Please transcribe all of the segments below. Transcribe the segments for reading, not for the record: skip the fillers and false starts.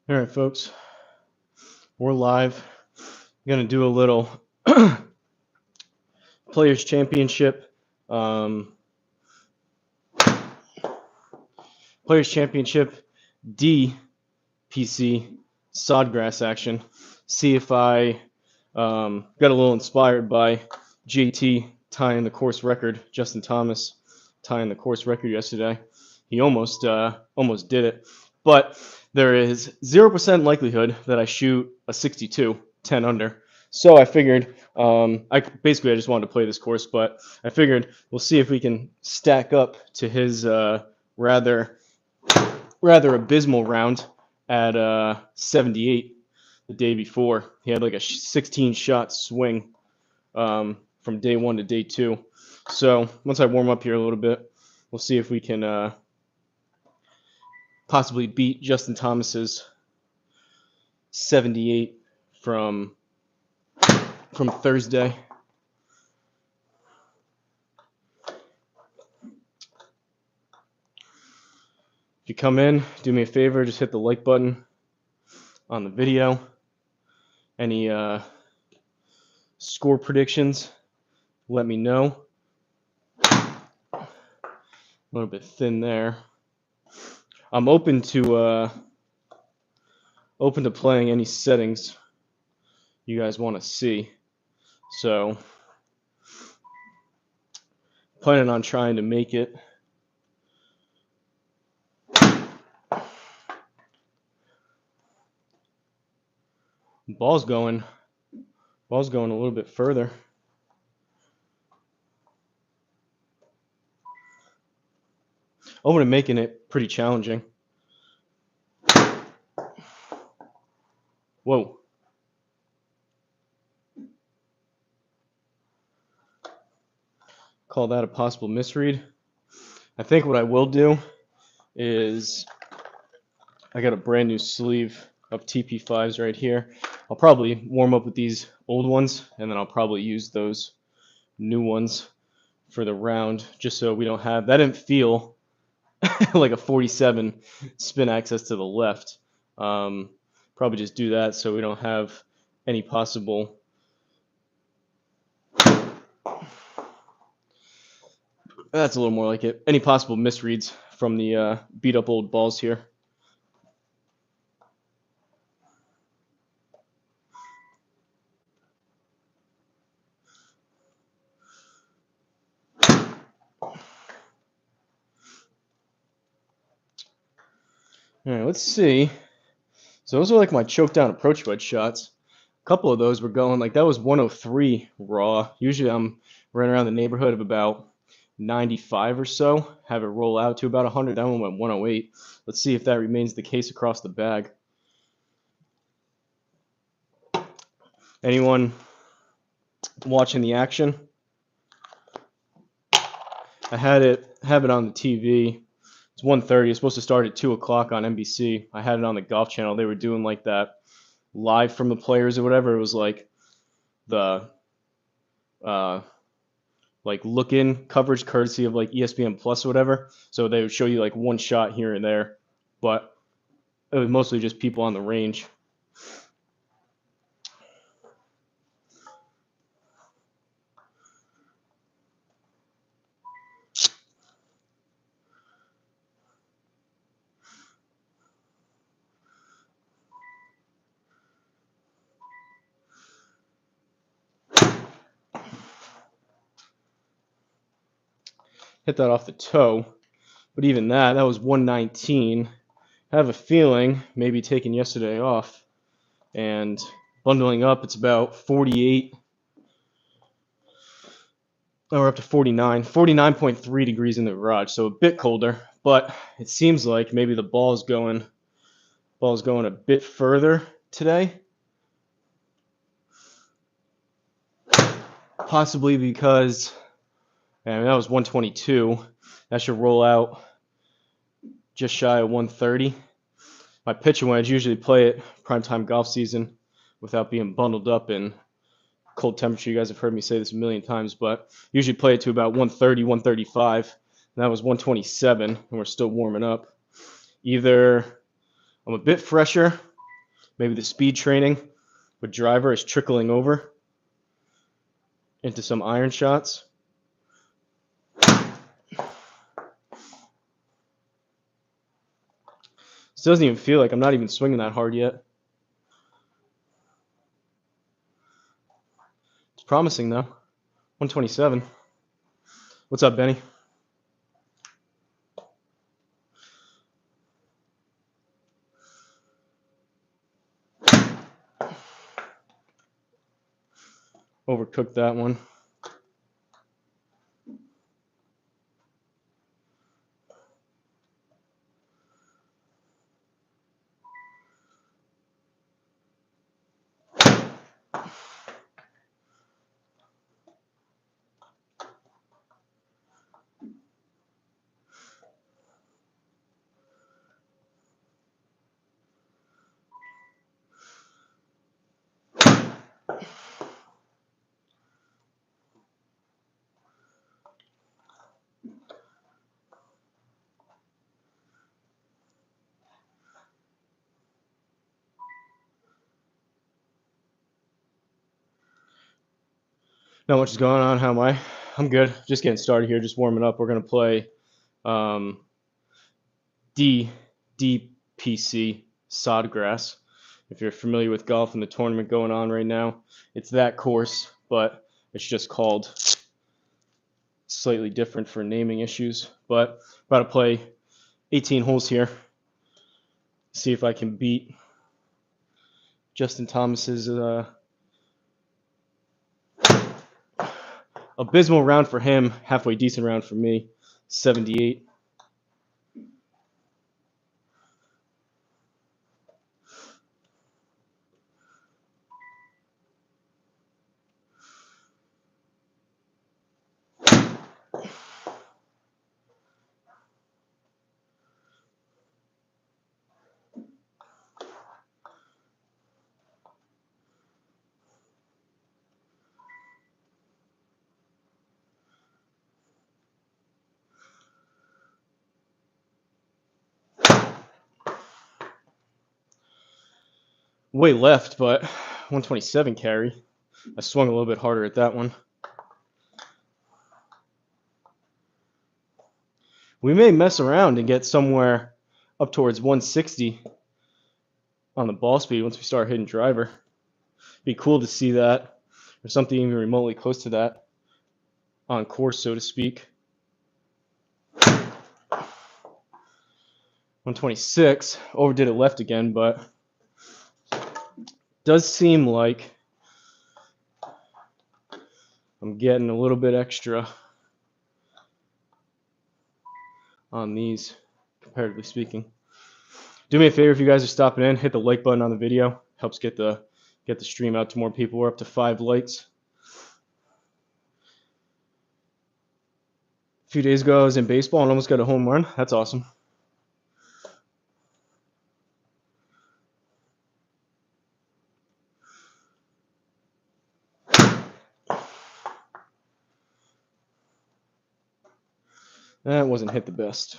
All right, folks, we're live. I'm gonna do a little Players Championship, um, Players Championship DPC Sodgrass action. See if I got a little inspired by JT tying the course record. Justin Thomas tying the course record yesterday. He almost did it, but there is 0% likelihood that I shoot a 62, 10 under. So I figured, I just wanted to play this course, but I figured we'll see if we can stack up to his rather abysmal round at 78 the day before. He had like a 16 shot swing from day one to day two. So once I warm up here a little bit, we'll see if we can possibly beat Justin Thomas's 78 from Thursday. If you come in, do me a favor, just hit the like button on the video. Any score predictions, let me know. A little bit thin there. I'm open to playing any settings you guys want to see. So planning on trying to make it ball's going a little bit further. Open to making it pretty challenging. Whoa. Call that a possible misread. I think what I will do is I got a brand new sleeve of TP5s right here. I'll probably warm up with these old ones, and then I'll probably use those new ones for the round, just so we don't have that. Didn't feel like a 47 spin access to the left. Probably just do that so we don't have any possible that's a little more like it. Any possible misreads from the beat up old balls here. All right, let's see. So those are like my choke down approach wedge shots. A couple of those were going like that was 103 raw. Usually I'm right around the neighborhood of about 95 or so. Have it roll out to about 100. That one went 108. Let's see if that remains the case across the bag. Anyone watching the action? I have it on the TV. It's 1:30. It's supposed to start at 2 o'clock on NBC. I had it on the Golf Channel. They were doing like that live from the players or whatever. It was like the like look-in coverage courtesy of like ESPN Plus or whatever. So they would show you like one shot here and there, but it was mostly just people on the range. Hit that off the toe, but even that was 119. I have a feeling maybe taking yesterday off and bundling up, it's about 48. Oh, we're up to 49.3 degrees in the garage, so a bit colder, but it seems like maybe the ball's going a bit further today. Possibly because that was 122. That should roll out just shy of 130. My pitching wedge, usually play it primetime golf season without being bundled up in cold temperature. You guys have heard me say this a million times, but usually play it to about 130, 135. And that was 127, and we're still warming up. Either I'm a bit fresher Maybe the speed training with driver is trickling over into some iron shots. This doesn't even feel like I'm not even swinging that hard yet. It's promising though. 127. What's up, Benny? Overcooked that one. Not much is going on. How am I? I'm good. Just getting started here. Just warming up. We're gonna play DPC Sodgrass. If you're familiar with golf and the tournament going on right now, it's that course, but it's just called slightly different for naming issues. But about to play 18 holes here. See if I can beat Justin Thomas's abysmal round for him, halfway decent round for me, 78. Way left, but 127 carry. I swung a little bit harder at that one. We may mess around and get somewhere up towards 160 on the ball speed once we start hitting driver. Be cool to see that, or something even remotely close to that on course, so to speak. 126, overdid it left again, but does seem like I'm getting a little bit extra on these, comparatively speaking. Do me a favor if you guys are stopping in, hit the like button on the video. Helps get the stream out to more people. We're up to 5 likes. A few days ago, I was in baseball and almost got a home run. That's awesome. That wasn't hit the best.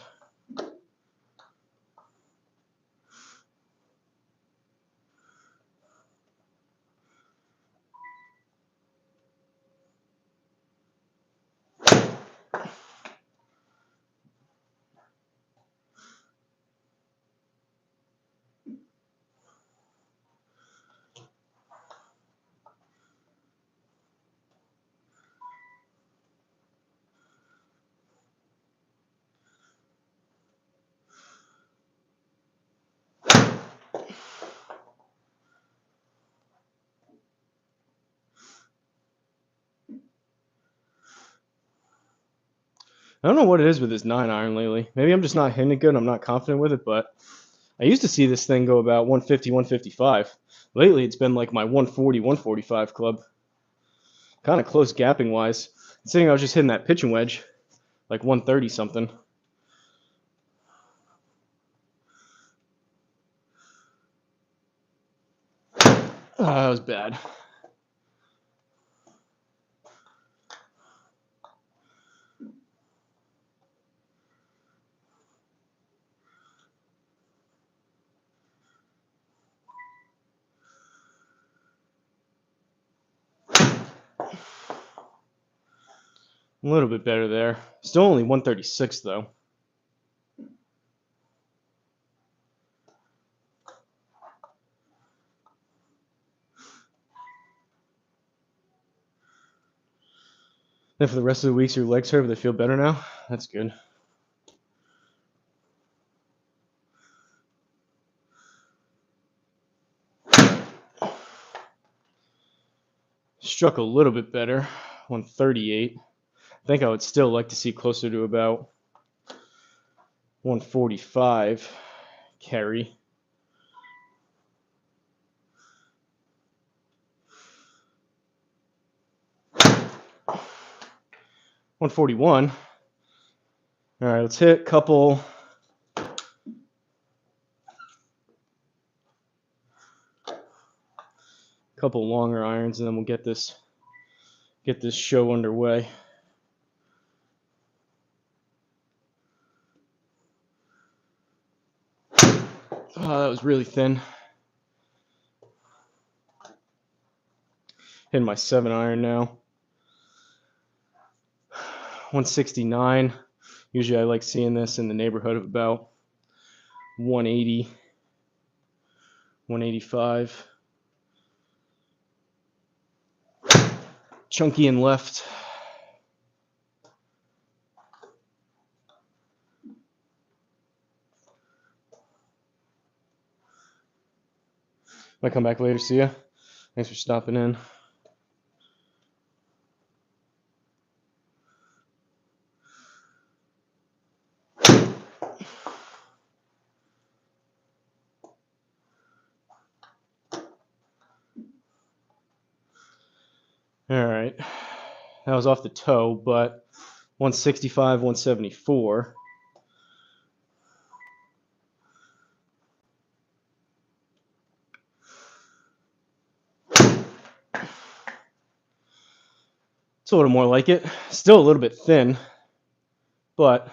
I don't know what it is with this 9-iron lately. Maybe I'm just not hitting it good. I'm not confident with it, but I used to see this thing go about 150, 155. Lately, it's been like my 140, 145 club. Kind of close gapping wise. Considering I was just hitting that pitching wedge, like 130 something. That was bad. A little bit better there. Still only 136 though. And for the rest of the weeks, your legs hurt, but they feel better now? That's good. Struck a little bit better, 138. I think I would still like to see closer to about 145 carry. 141. All right, let's hit a couple longer irons, and then we'll get this show underway. Oh, that was really thin. Hitting my 7-iron now. 169. Usually I like seeing this in the neighborhood of about 180, 185. Chunky and left. Might come back later. See ya. Thanks for stopping in. All right. That was off the toe, but 165, 174. It's a little more like it. Still a little bit thin, but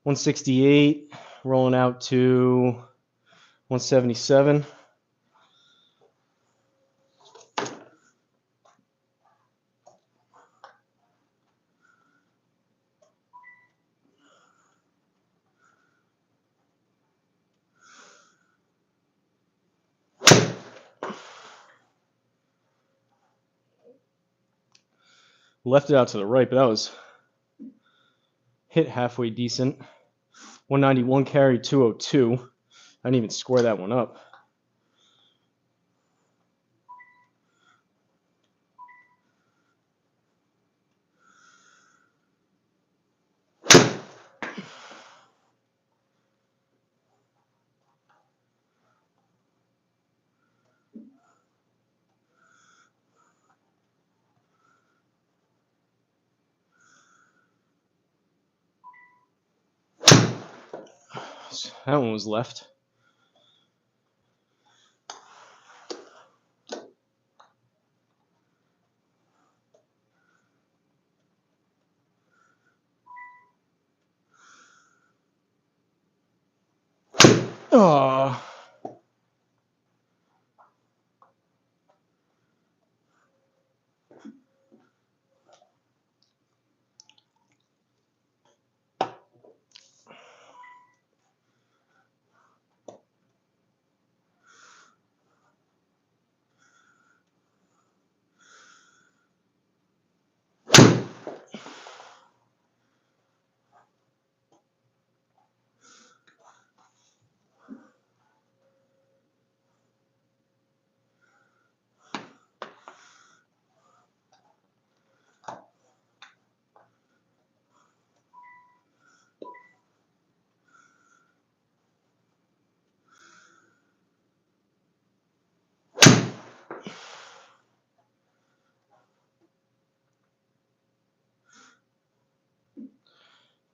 168 rolling out to 177. Left it out to the right, but that was hit halfway decent. 191 carry, 202. I didn't even square that one up. That one was left. Oh.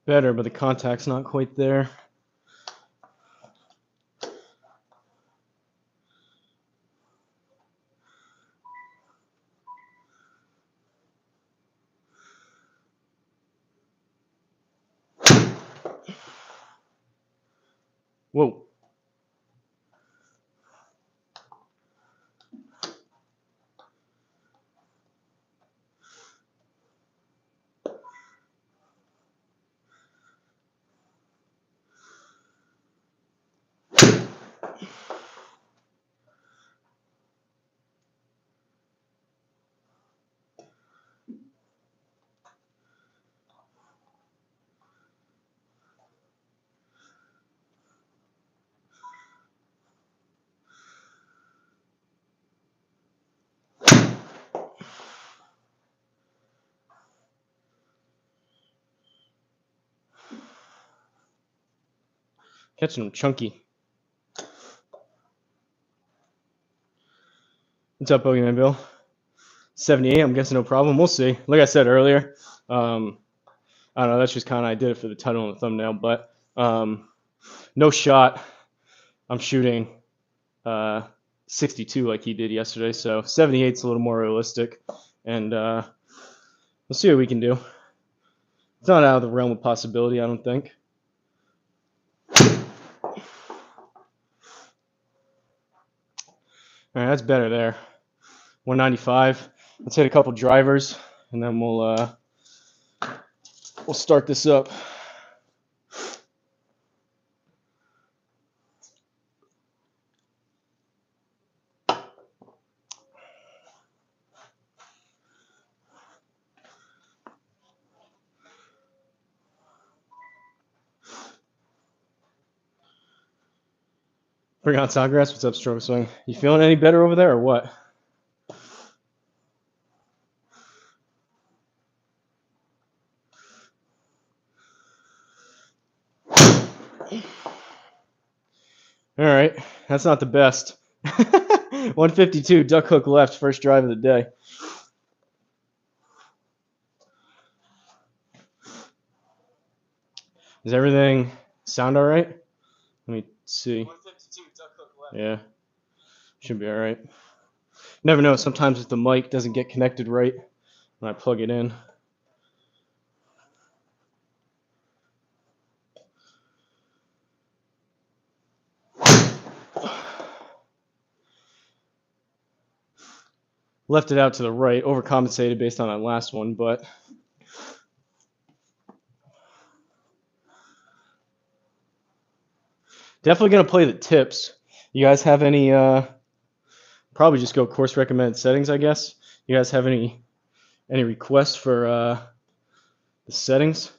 Better, but the contact's not quite there. Whoa. Catching them chunky. What's up, Boogeyman Bill? 78, I'm guessing no problem. We'll see. Like I said earlier, I don't know, that's just kind of, I did it for the title and the thumbnail, but no shot. I'm shooting 62 like he did yesterday, so 78's a little more realistic, and we'll see what we can do. It's not out of the realm of possibility, I don't think. All right, that's better there. 195. Let's hit a couple drivers, and then we'll start this up. Bring on Sodgrass. What's up, Stroke Swing? You feeling any better over there, or what? All right, that's not the best. 152, duck hook left, first drive of the day. Does everything sound all right? Let me see. 152, duck hook left. Yeah, should be all right. Never know, sometimes if the mic doesn't get connected right when I plug it in. Left it out to the right, overcompensated based on that last one, but definitely going to play the tips. You guys have any, probably just go course recommended settings, I guess. You guys have any requests for the settings?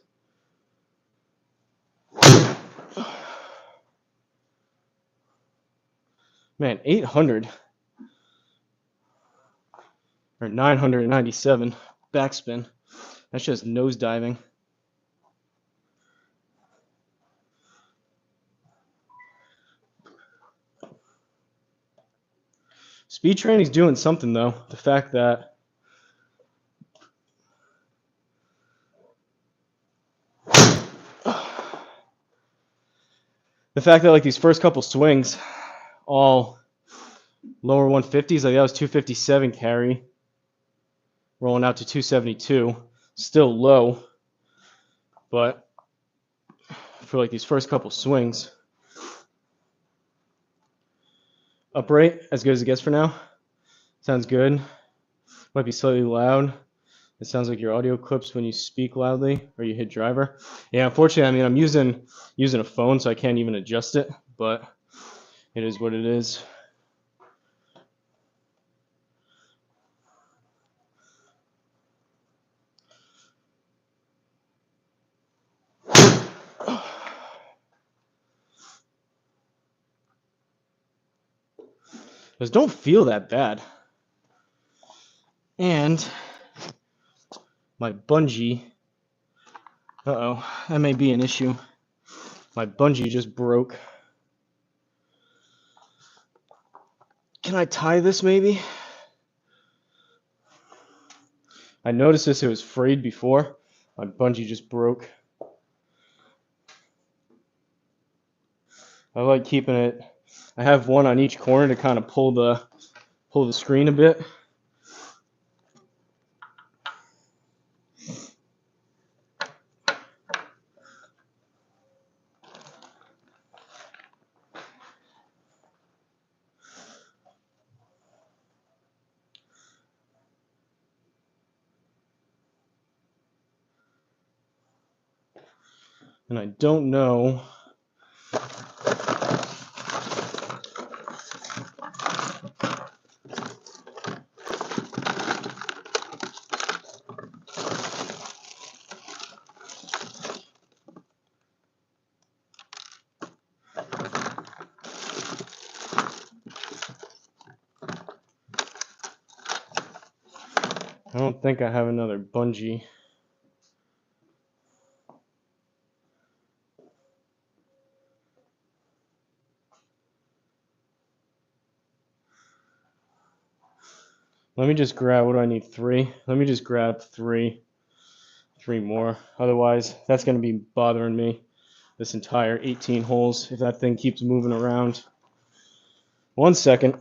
Man, 800 or 997 backspin. That's just nose diving. Speed training's doing something though. The fact that like these first couple swings, all lower 150s, like that was 257 carry, rolling out to 272, still low, but for like these first couple swings, upright, as good as it gets for now. Sounds good. Might be slightly loud. It sounds like your audio clips when you speak loudly or you hit driver. Yeah, unfortunately, I mean, I'm using a phone, so I can't even adjust it, but it is what it is. Those don't feel that bad. And my bungee, that may be an issue. My bungee just broke. Can I tie this maybe? I noticed this, it was frayed before. My bungee just broke. I like keeping it, I have one on each corner to kind of pull the screen a bit. And I don't know. I don't think I have another bungee. Let me just grab, what do I need, 3? Let me just grab 3 more. Otherwise, that's going to be bothering me this entire 18 holes if that thing keeps moving around. 1 second.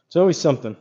It's always something.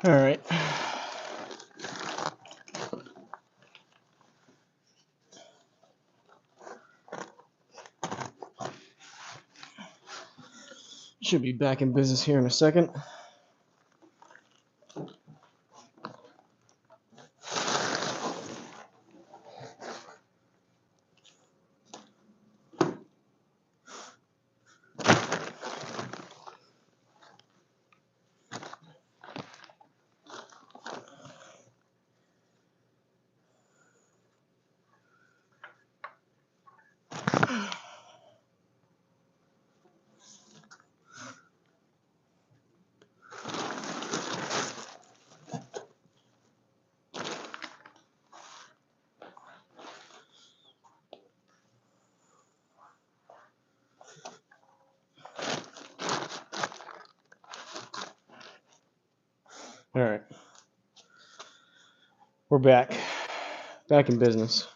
All right. Should be back in business here in a second. All right. We're back. Back in business.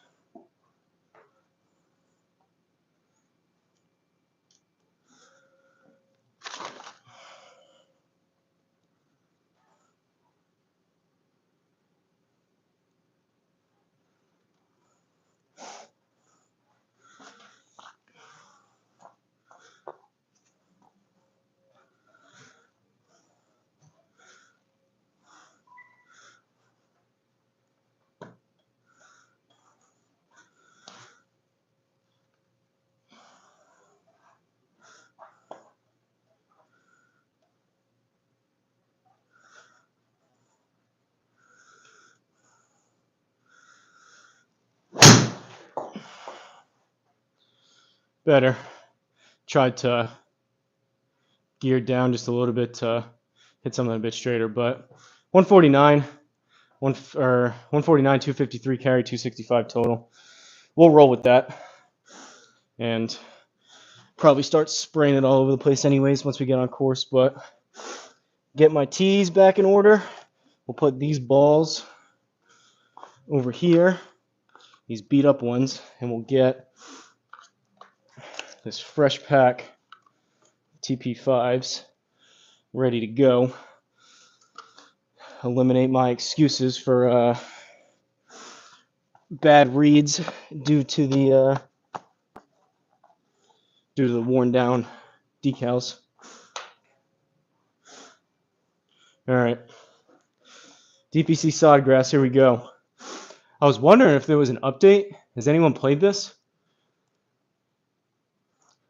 Better. Tried to gear down just a little bit to hit something a bit straighter, but 149, 149, 253 carry, 265 total. We'll roll with that, and probably start spraying it all over the place anyways once we get on course. But get my tees back in order. We'll put these balls over here, these beat up ones, and we'll get this fresh pack TP5s ready to go. Eliminate my excuses for bad reads due to the worn down decals. All right, DPC Sodgrass, here we go. I was wondering if there was an update. Has anyone played this?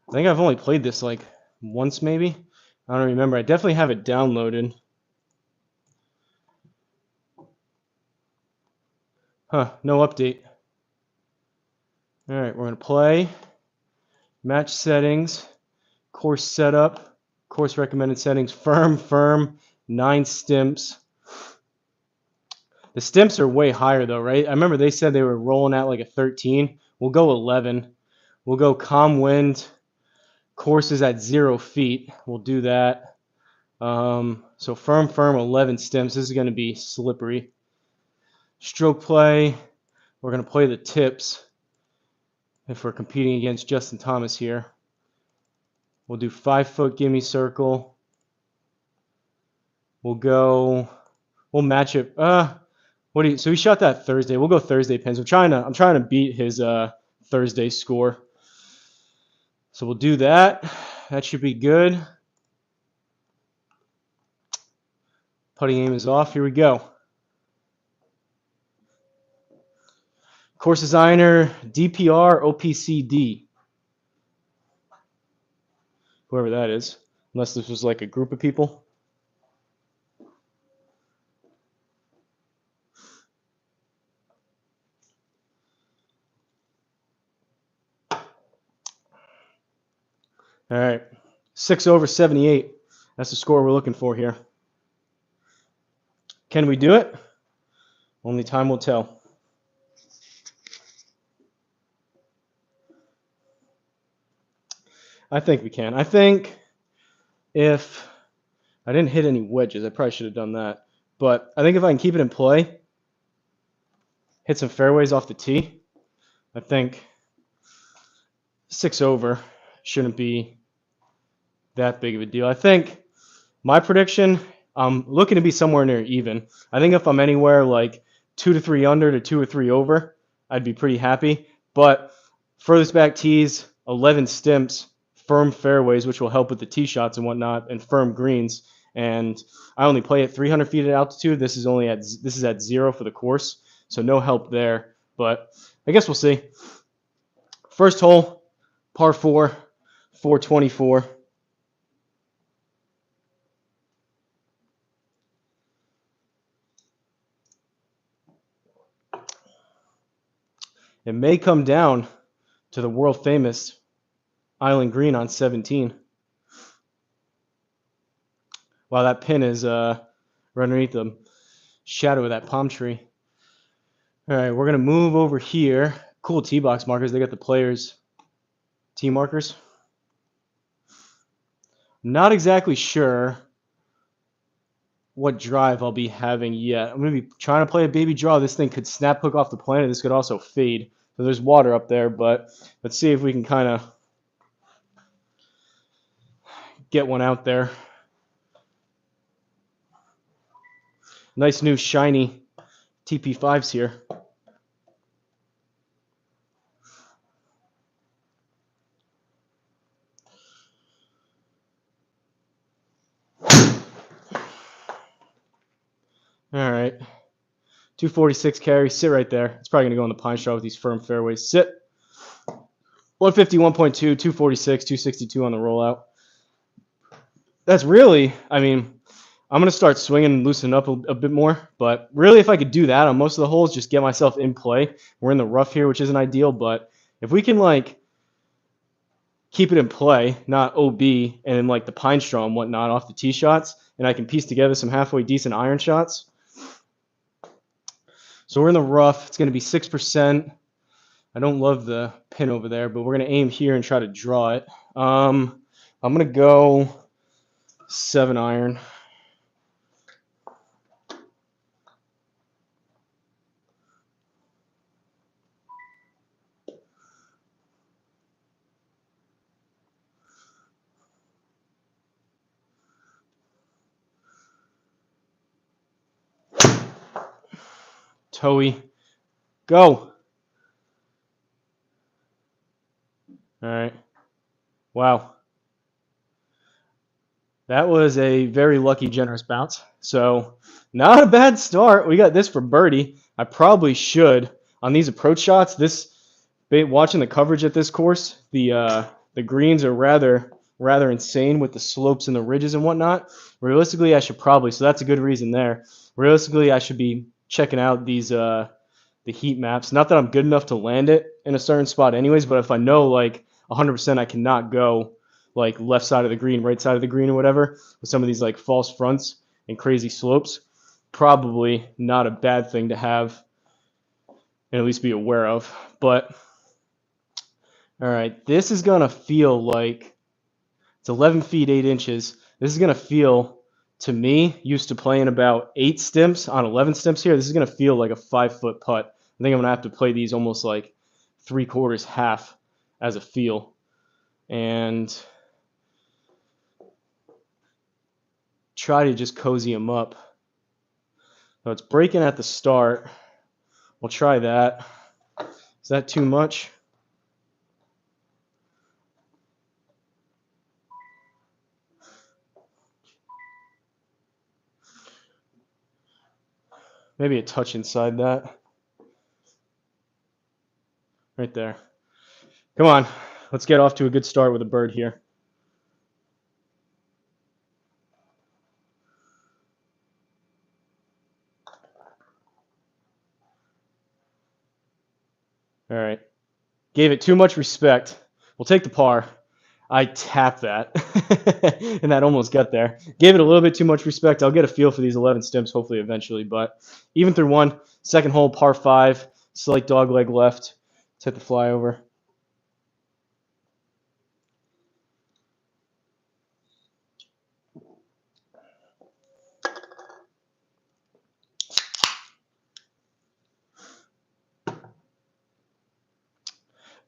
I think I've only played this like once maybe. I don't remember. I definitely have it downloaded. Huh, no update. All right, we're going to play. Match settings. Course setup. Course recommended settings. Firm. 9 stimps. The stimps are way higher though, right? I remember they said they were rolling at like a 13. We'll go 11. We'll go calm wind. Course is at 0 feet. We'll do that. So firm, 11 stimps. This is going to be slippery. Stroke play. We're going to play the tips if we're competing against Justin Thomas here. We'll do 5-foot gimme circle. We'll match it. So he shot that Thursday. We'll go Thursday pins. I'm trying to beat his Thursday score. So we'll do that. That should be good. Putting aim is off. Here we go. Course designer, DPR, OPCD. Whoever that is. Unless this was like a group of people. All right. 6 over 78. That's the score we're looking for here. Can we do it? Only time will tell. I think we can. I think if I didn't hit any wedges, I probably should have done that. But I think if I can keep it in play, hit some fairways off the tee, I think 6 over shouldn't be that big of a deal. I think my prediction, I'm looking to be somewhere near even. I think if I'm anywhere like 2 to 3 under to 2 or 3 over, I'd be pretty happy. But furthest back tees, 11 stimps, firm fairways, which will help with the tee shots and whatnot, and firm greens. And I only play at 300 feet at altitude. This is at 0 for the course, so no help there. But I guess we'll see. First hole, par 4, 424. It may come down to the world famous Island Green on 17. Wow, that pin is right underneath the shadow of that palm tree. All right, we're going to move over here. Cool tee box markers. They got the players' tee markers. I'm not exactly sure what drive I'll be having yet. I'm going to be trying to play a baby draw. This thing could snap hook off the planet. This could also fade. So there's water up there, but let's see if we can kind of get one out there. Nice new shiny TP5s here. All right. 246 carry. Sit right there. It's probably going to go on the pine straw with these firm fairways. Sit. 151.2, 246, 262 on the rollout. That's really, I mean, I'm going to start swinging and loosen up a bit more. But really, if I could do that on most of the holes, just get myself in play. We're in the rough here, which isn't ideal. But if we can, like, keep it in play, not OB, and then, like, the pine straw and whatnot off the tee shots, and I can piece together some halfway decent iron shots. So we're in the rough. It's going to be 6%. I don't love the pin over there, but we're going to aim here and try to draw it. I'm going to go 7 iron. Toey. Go. All right. Wow. That was a very lucky, generous bounce. So not a bad start. We got this for birdie. I probably should, on these approach shots, watching the coverage at this course, the greens are rather insane with the slopes and the ridges and whatnot. Realistically, I should probably, so that's a good reason there. Realistically, I should be checking out these the heat maps. Not that I'm good enough to land it in a certain spot anyways, but if I know like 100% I cannot go like left side of the green, right side of the green or whatever, with some of these like false fronts and crazy slopes, probably not a bad thing to have and at least be aware of. But all right, this is gonna feel like it's 11 feet 8 inches. This is gonna feel, to me, used to playing about 8 stimps on 11 stimps here, this is gonna feel like a 5-foot putt. I think I'm gonna have to play these almost like 3/4 half as a feel, and try to just cozy them up. So it's breaking at the start. We'll try that. Is that too much? Maybe a touch inside that. Right there. Come on. Let's get off to a good start with a bird here. All right. Gave it too much respect. We'll take the par. I tapped that, and that almost got there. Gave it a little bit too much respect. I'll get a feel for these 11 stimps hopefully eventually, but even through one. Second hole, par 5, slight dog leg left. Let's hit the flyover.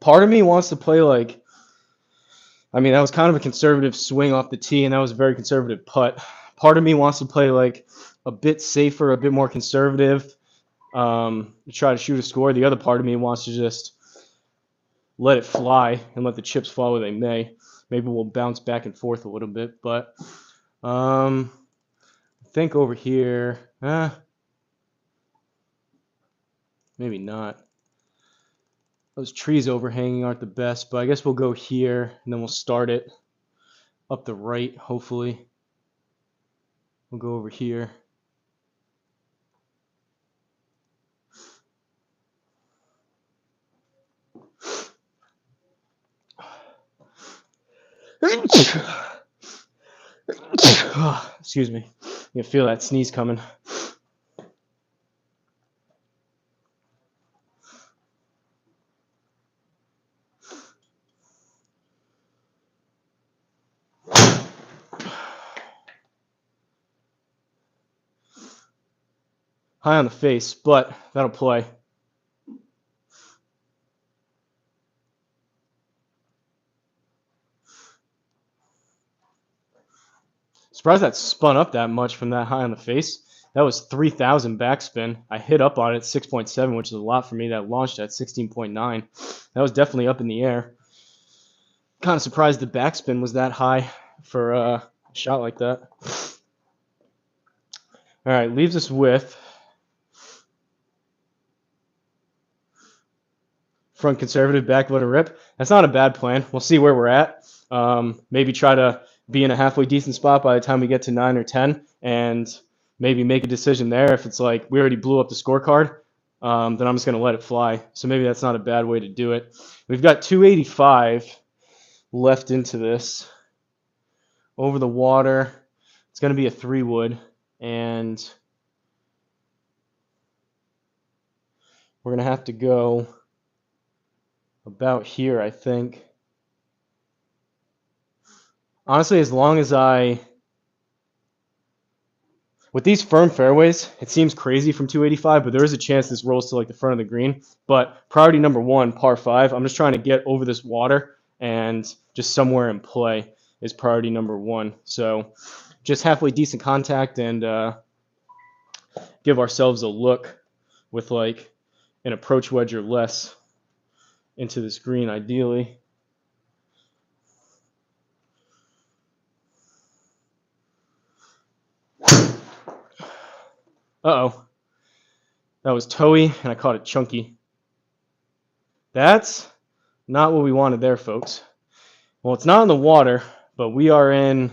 Part of me wants to play like, I mean, that was kind of a conservative swing off the tee, and that was a very conservative putt. Part of me wants to play like a bit safer, a bit more conservative, to try to shoot a score. The other part of me wants to just let it fly and let the chips fall where they may. Maybe we'll bounce back and forth a little bit, but I think over here, maybe not. Those trees overhanging aren't the best, but I guess we'll go here, and then we'll start it up the right, hopefully. We'll go over here. Excuse me. You can feel that sneeze coming. High on the face, but that'll play. Surprised that spun up that much from that high on the face. That was 3,000 backspin. I hit up on it 6.7, which is a lot for me. That launched at 16.9. That was definitely up in the air. Kind of surprised the backspin was that high for a shot like that. All right, leaves us with front conservative, back let it rip. That's not a bad plan. We'll see where we're at. Maybe try to be in a halfway decent spot by the time we get to 9 or 10, and maybe make a decision there. If it's like we already blew up the scorecard, then I'm just going to let it fly. So maybe that's not a bad way to do it. We've got 285 left into this. Over the water, it's going to be a 3-wood, and we're going to have to go about here, I think. Honestly, as long as with these firm fairways, it seems crazy from 285, but there is a chance this rolls to like the front of the green. But priority number 1, par 5, I'm just trying to get over this water and just somewhere in play is priority number 1. So just halfway decent contact and give ourselves a look with like an approach wedge or less into this green ideally. Uh-oh. That was toey, and I caught it chunky. That's not what we wanted there, folks. Well, it's not in the water, but we are in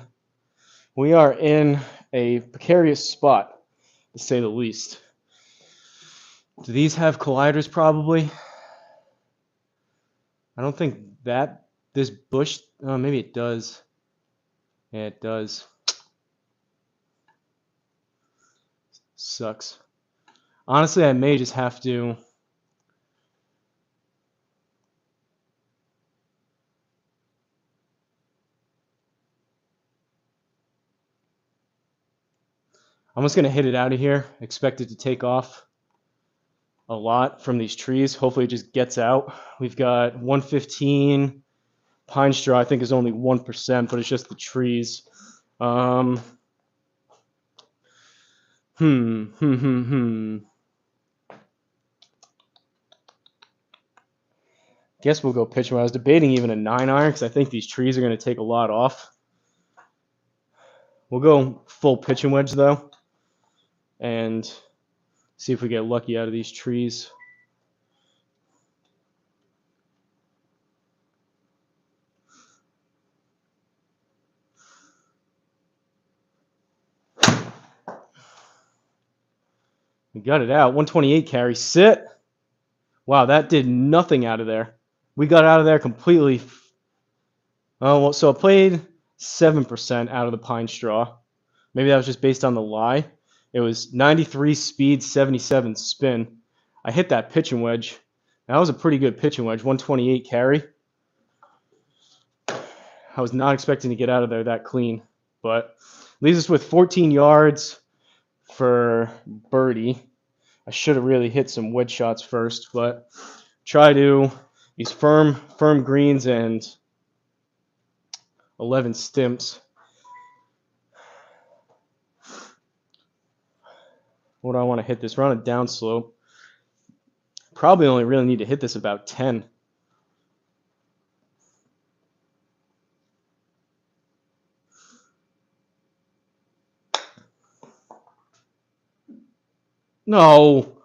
a precarious spot, to say the least. Do these have colliders? Probably. I don't think that this bush, maybe it does. Yeah, it does. Sucks. Honestly, I may just have to. I'm just going to hit it out of here. Expect it to take off a lot from these trees. Hopefully it just gets out. We've got 115. Pine straw, I think, is only 1%, but it's just the trees. Guess we'll go pitch. I was debating even a 9-iron because I think these trees are going to take a lot off. We'll go full pitching wedge, though, and see if we get lucky out of these trees. We got it out. 128 carry. Sit. Wow, that did nothing out of there. We got out of there completely. Oh, well, so I played 7% out of the pine straw. Maybe that was just based on the lie. It was 93 speed, 77 spin. I hit that pitching wedge. That was a pretty good pitching wedge. 128 carry. I was not expecting to get out of there that clean, but leaves us with 14 yards for birdie. I should have really hit some wedge shots first, but try to these firm greens and 11 stimps. What do I want to hit this? We're on a downslope. Probably only really need to hit this about 10. No.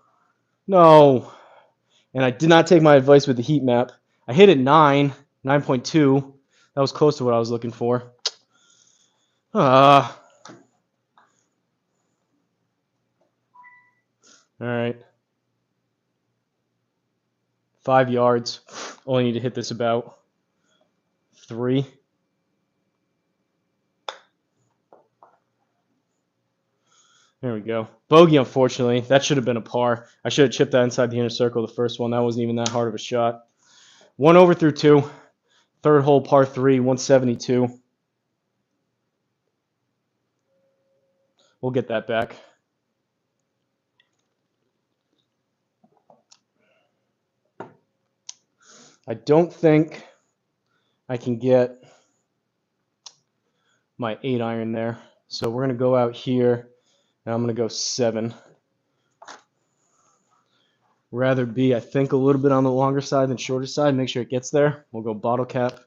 And I did not take my advice with the heat map. I hit it 9.2. That was close to what I was looking for. All right. 5 yards. Only need to hit this about 3. There we go. Bogey, unfortunately. That should have been a par. I should have chipped that inside the inner circle the first one. That wasn't even that hard of a shot. 1 over through 2. Third hole, par 3, 172. We'll get that back. I don't think I can get my 8-iron there. So we're going to go out here, and I'm going to go 7. Rather be, I think, a little bit on the longer side than shorter side. Make sure it gets there. We'll go bottle cap.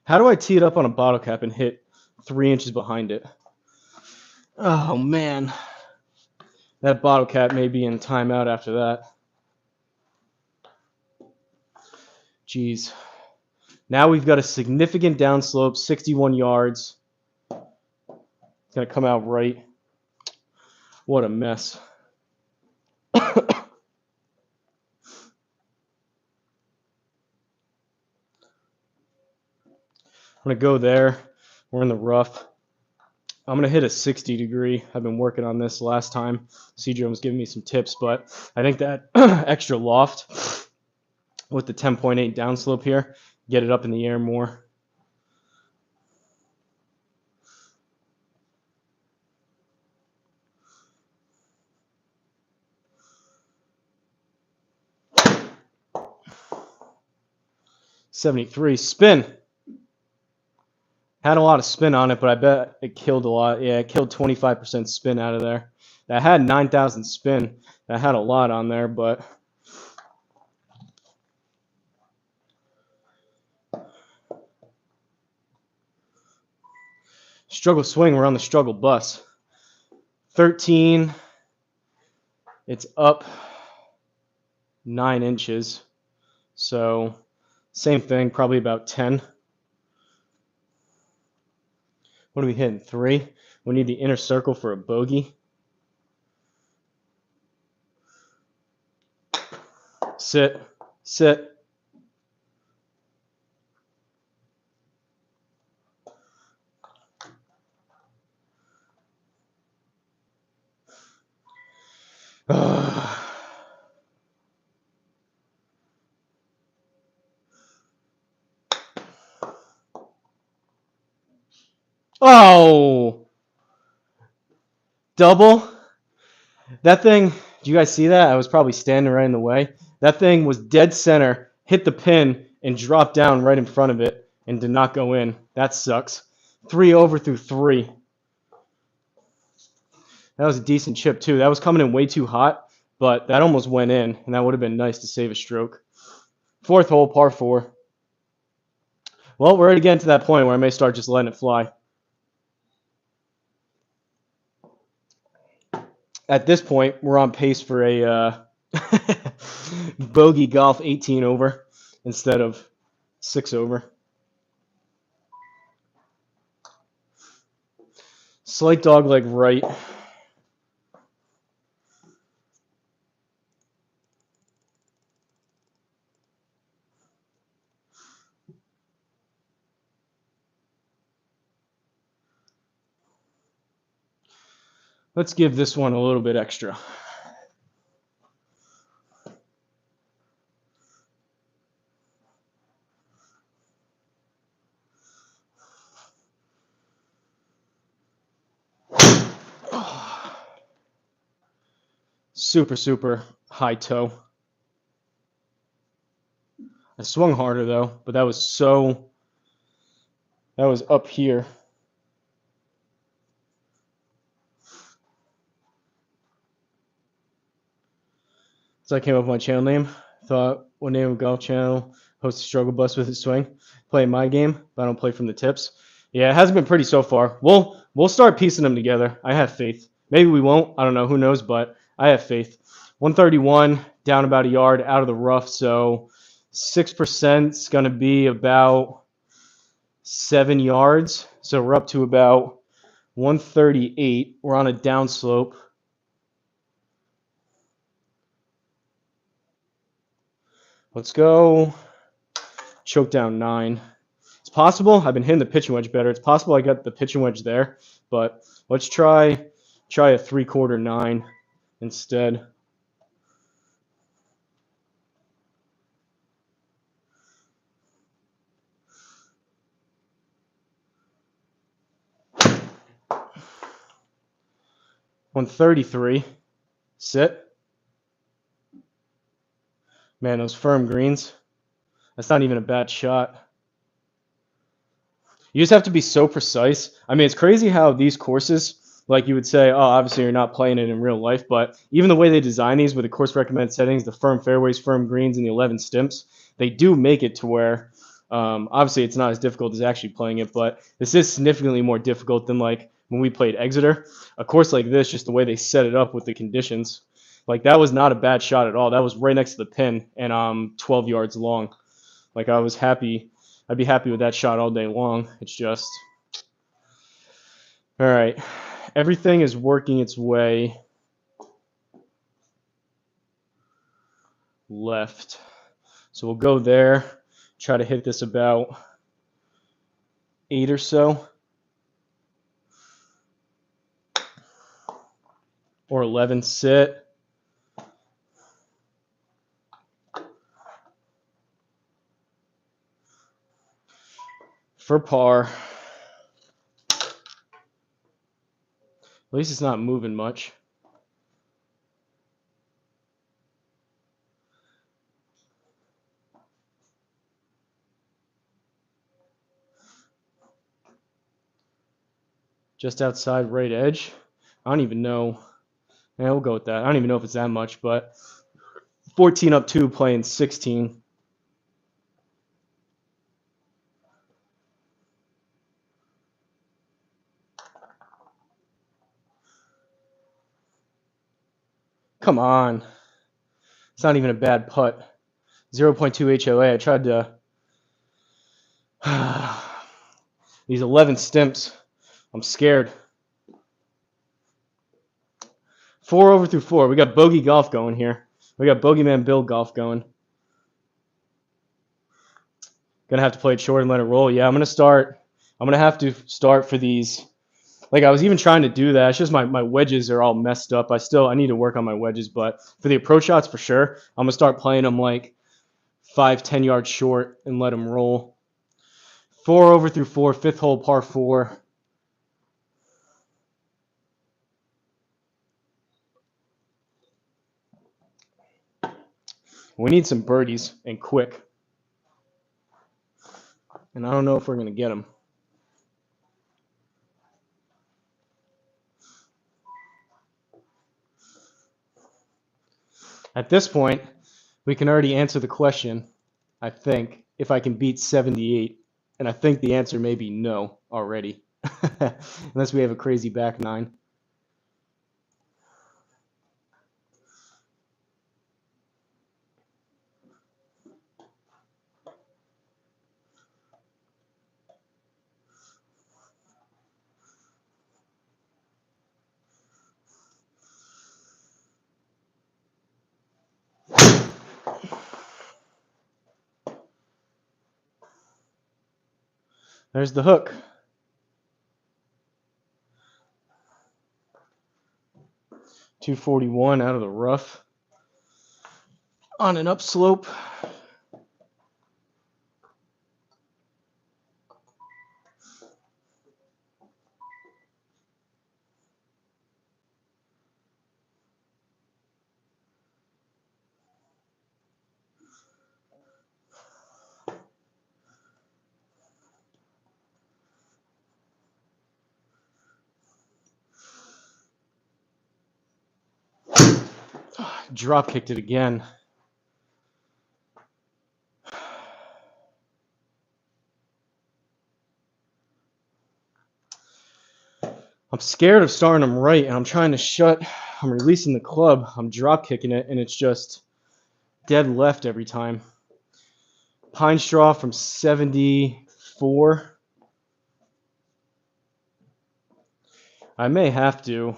How do I tee it up on a bottle cap and hit 3 inches behind it? Oh, man. That bottle cap may be in timeout after that. Jeez. Now we've got a significant downslope, 61 yards. It's going to come out right. What a mess. I'm going to go there. We're in the rough. I'm going to hit a 60 degree. I've been working on this last time. Cedro was giving me some tips, but I think that extra loft with the 10.8 downslope here, get it up in the air more. .73 spin. Had a lot of spin on it, but I bet it killed a lot. Yeah, it killed 25% spin out of there. That had 9,000 spin. That had a lot on there, but Struggle swing, we're on the struggle bus. 13, it's up 9 inches. So same thing, probably about 10. What are we hitting? 3? We need the inner circle for a bogey. Sit, sit. Oh! Double? That thing, do you guys see that? I was probably standing right in the way. That thing was dead center, hit the pin, and dropped down right in front of it and did not go in. That sucks. 3 over through 3. That was a decent chip, too. That was coming in way too hot, but that almost went in, and that would have been nice to save a stroke. 4th hole, par 4. Well, we're already getting to that point where I may start just letting it fly. At this point, we're on pace for a bogey golf 18 over instead of 6 over. Slight dogleg right. Let's give this one a little bit extra. Super, super high toe. I swung harder though, but that was up here. So I came up with my channel name. Thought, what name of golf channel? Host a struggle bus with a swing. Play my game, but I don't play from the tips. Yeah, it hasn't been pretty so far. We'll start piecing them together. I have faith. Maybe we won't. I don't know. Who knows? But I have faith. 131, down about a yard out of the rough. So 6% is going to be about 7 yards. So we're up to about 138. We're on a downslope. Let's go choke down 9. It's possible. I've been hitting the pitching wedge better. It's possible I got the pitching wedge there, but let's try a 3/4 9 instead. $133. Sit. Man, those firm greens. That's not even a bad shot. You just have to be so precise. I mean, it's crazy how these courses, like you would say, oh, obviously you're not playing it in real life, but even the way they design these with the course recommended settings, the firm fairways, firm greens, and the 11 stimps, they do make it to where, obviously it's not as difficult as actually playing it, but this is significantly more difficult than like when we played Exeter. A course like this, just the way they set it up with the conditions, like that was not a bad shot at all. That was right next to the pin and 12 yards long. Like I was happy. I'd be happy with that shot all day long. It's just, all right. Everything is working its way left. So we'll go there, try to hit this about 8 or so. Or 11, sit. For par. At least it's not moving much. Just outside right edge. I don't even know. Yeah, we'll go with that. I don't even know if it's that much, but 14 up 2 playing 16. Come on. It's not even a bad putt. 0.2 HOA. I tried to... These 11 stimps. I'm scared. 4 over through 4. We got bogey golf going here. We got Bogeyman Bill golf going. Gonna have to play it short and let it roll. Yeah, I'm gonna have to start for these. Like, I was even trying to do that. It's just my wedges are all messed up. I need to work on my wedges, but for the approach shots, for sure, I'm gonna start playing them like 5-10 yards short and let them roll. 4 over through 4, fifth hole, par 4. We need some birdies and quick. And I don't know if we're gonna get them. At this point, we can already answer the question, I think, if I can beat 78. And I think the answer may be no already. Unless we have a crazy back nine. There's the hook. .241 out of the rough. On an upslope. Drop kicked it again. I'm scared of starting them right, and I'm releasing the club, I'm drop kicking it, and it's just dead left every time. Pine straw from 74. I may have to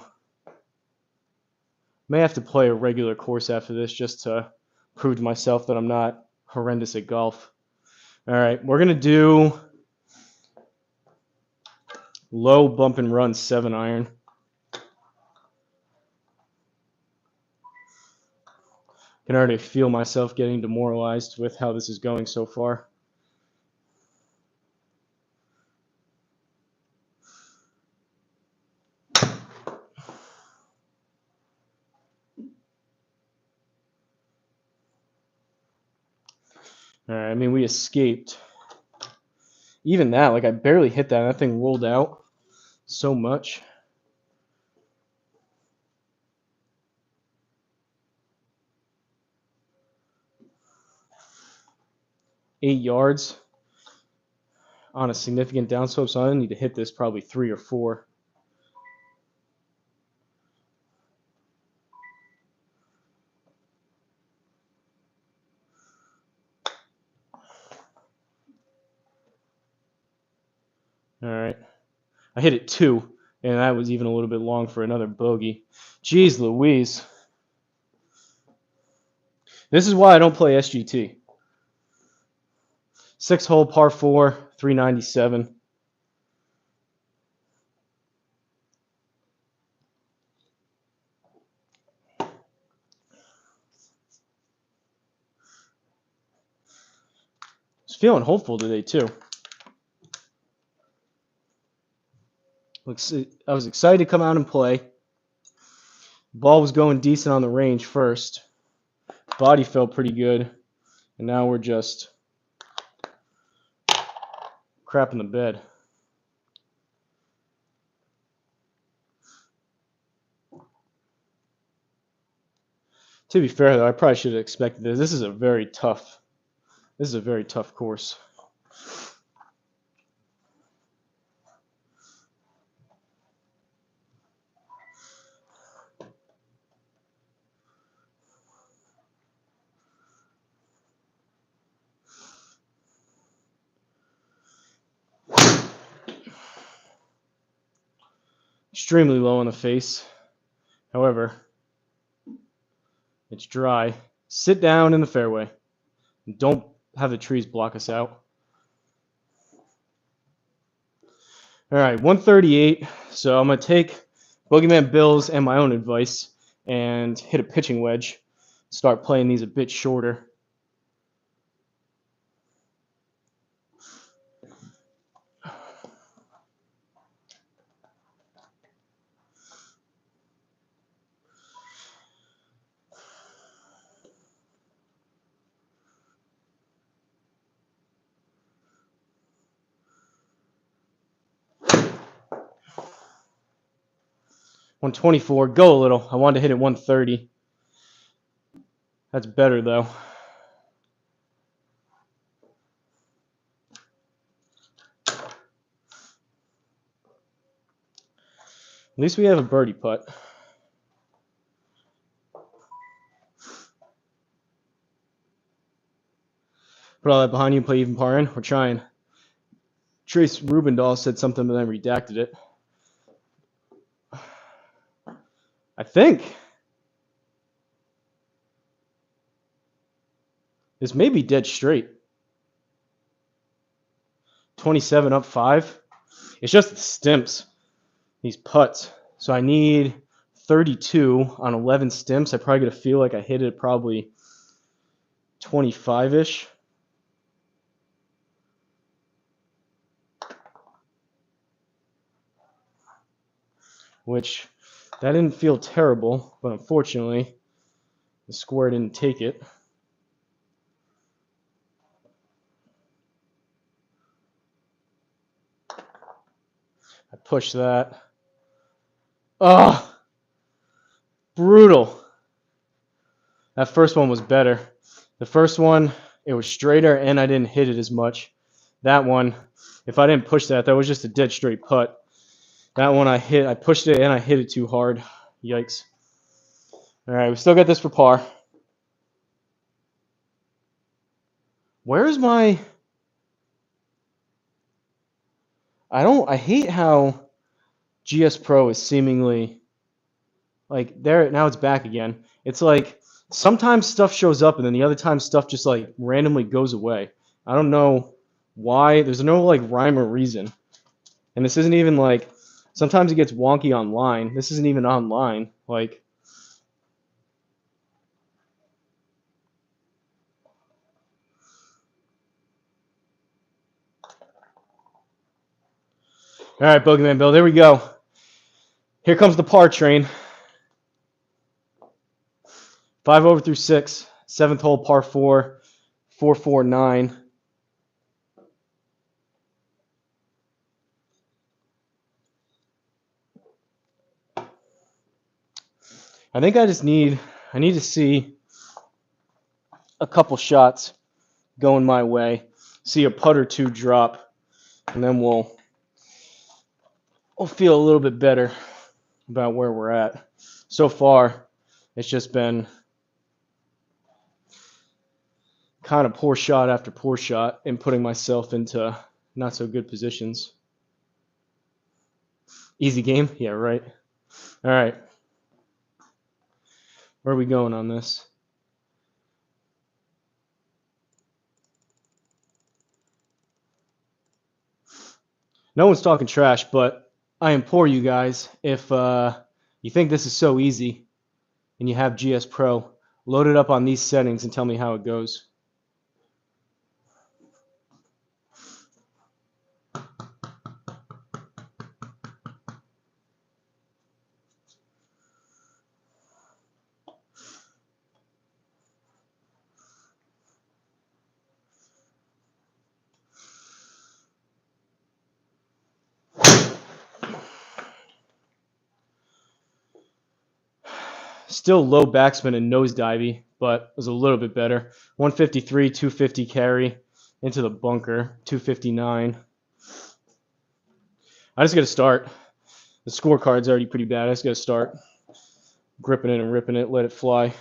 play a regular course after this just to prove to myself that I'm not horrendous at golf. All right, we're going to do low bump and run 7-iron. I can already feel myself getting demoralized with how this is going so far. All right, I mean, we escaped. Even that, like, I barely hit that. That thing rolled out so much. Eight yards on a significant downslope, so I need to hit this probably 3 or 4. All right. I hit it 2, and that was even a little bit long for another bogey. Jeez Louise. This is why I don't play SGT. 6-hole par 4, 397. I was feeling hopeful today, too. I was excited to come out and play. Ball was going decent on the range first. Body felt pretty good. And now we're just crapping the bed. To be fair, though, I probably should have expected this. This is a very tough course. extremely low on the face. However, it's dry. Sit down in the fairway. Don't have the trees block us out. All right, 138. So I'm going to take Boogeyman Bill's and my own advice and hit a pitching wedge. Start playing these a bit shorter. $124. Go a little. I wanted to hit it 130. That's better though. At least we have a birdie putt. Put all that behind you and play even par in. We're trying. Trace Rubendahl said something, but then redacted it. I think this may be dead straight. 27 up 5. It's just the stimps, these putts. So I need 32 on 11 stimps. I probably gonna feel like I hit it probably 25-ish. Which, that didn't feel terrible, but unfortunately, the square didn't take it. I pushed that. Oh, brutal. That first one was better. The first one, it was straighter and I didn't hit it as much. That one, if I didn't push that, that was just a dead straight putt. That one I pushed it and I hit it too hard. Yikes. All right, we still got this for par. Where's my... I hate how GS Pro is seemingly like there. Now it's back again. It's like sometimes stuff shows up and then the other time stuff just like randomly goes away. I don't know why. There's no like rhyme or reason. And this isn't even like, sometimes it gets wonky online. This isn't even online. Like, all right, Boogeyman Bill, there we go. Here comes the par train. 5 over through 6. 7th hole, par 4. 449. I think I need to see a couple shots going my way. See a putt or two drop. And then we'll feel a little bit better about where we're at. So far, it's just been kind of poor shot after poor shot and putting myself into not so good positions. Easy game? Yeah, right. All right. Where are we going on this? No one's talking trash, but I implore you guys, if you think this is so easy and you have GS Pro, load it up on these settings and tell me how it goes. Still low backspin and nosedivey, but it was a little bit better. 153, 250 carry into the bunker, 259. I just got to start. The scorecard's already pretty bad. I just got to start gripping it and ripping it, let it fly.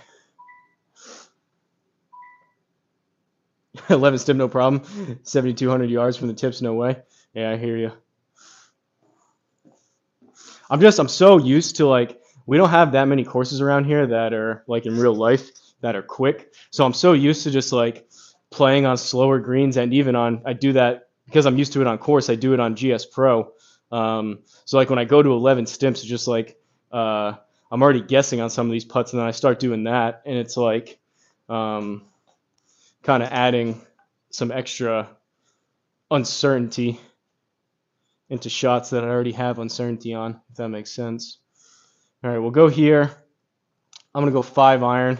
11 stim, no problem. 7,200 yards from the tips, no way. Yeah, I hear you. I'm so used to like we don't have that many courses around here that are like in real life that are quick. So I'm so used to just like playing on slower greens and even on I do that because I'm used to it on course. I do it on GS Pro. So like when I go to 11 stimps, it's just like I'm already guessing on some of these putts, and then I start doing that, and it's like kind of adding some extra uncertainty into shots that I already have uncertainty on, if that makes sense. All right, we'll go here. I'm going to go 5-iron.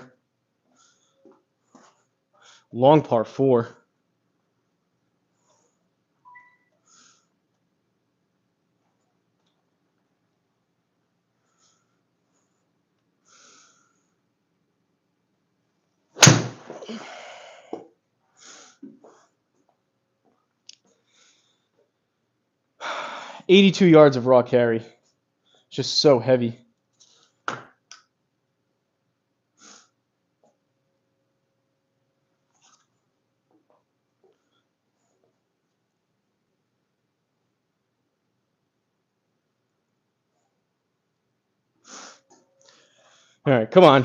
Long par 4. $82 yards of raw carry. Just so heavy. All right, come on.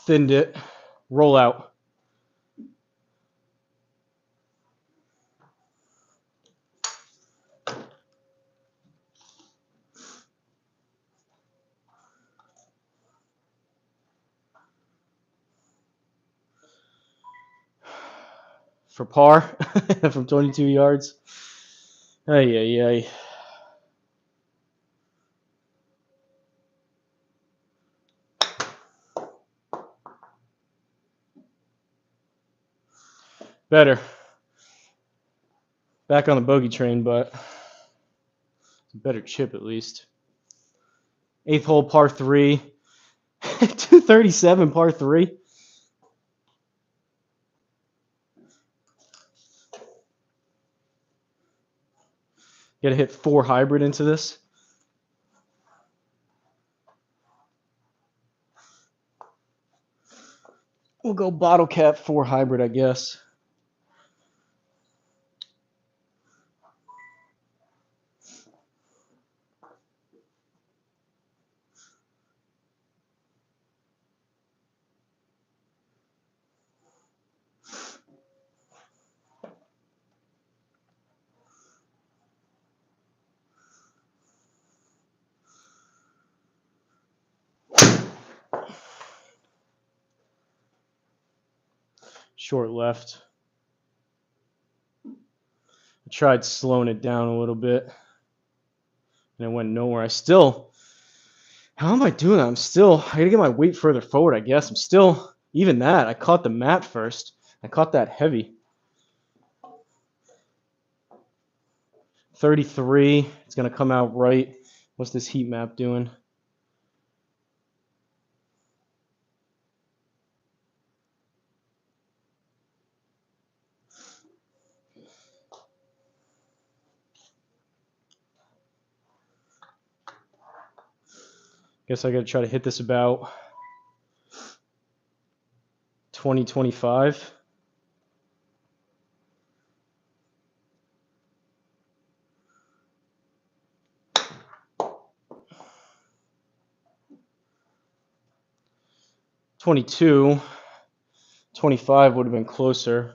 Thinned it. Roll out. For par from 22 yards. Ay, ay, ay. Better. Back on the bogey train, but a better chip at least. 8th hole, par 3. 237, par 3. Got to hit 4 hybrid into this. We'll go bottle cap 4 hybrid, I guess. Short left. I tried slowing it down a little bit, and it went nowhere. How am I doing that? I gotta get my weight further forward, I guess. Even that, I caught the mat first. I caught that heavy. 33, it's gonna come out right. What's this heat map doing? Guess I gotta try to hit this about 20-25. $22, $25 would have been closer.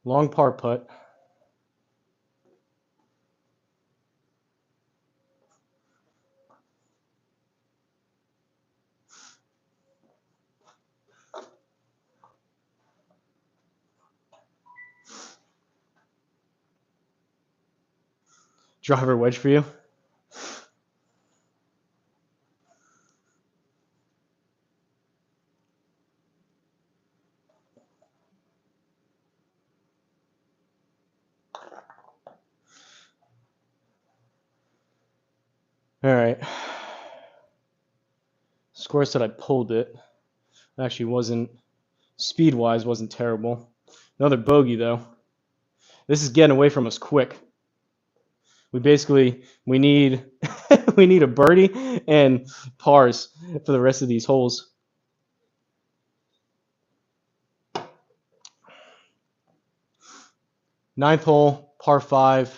Long par putt. Driver wedge for you. All right. Score said I pulled it. It actually wasn't Speed-wise, wasn't terrible. Another bogey, though. This is getting away from us quick. We need we need a birdie and pars for the rest of these holes. Ninth hole, par 5,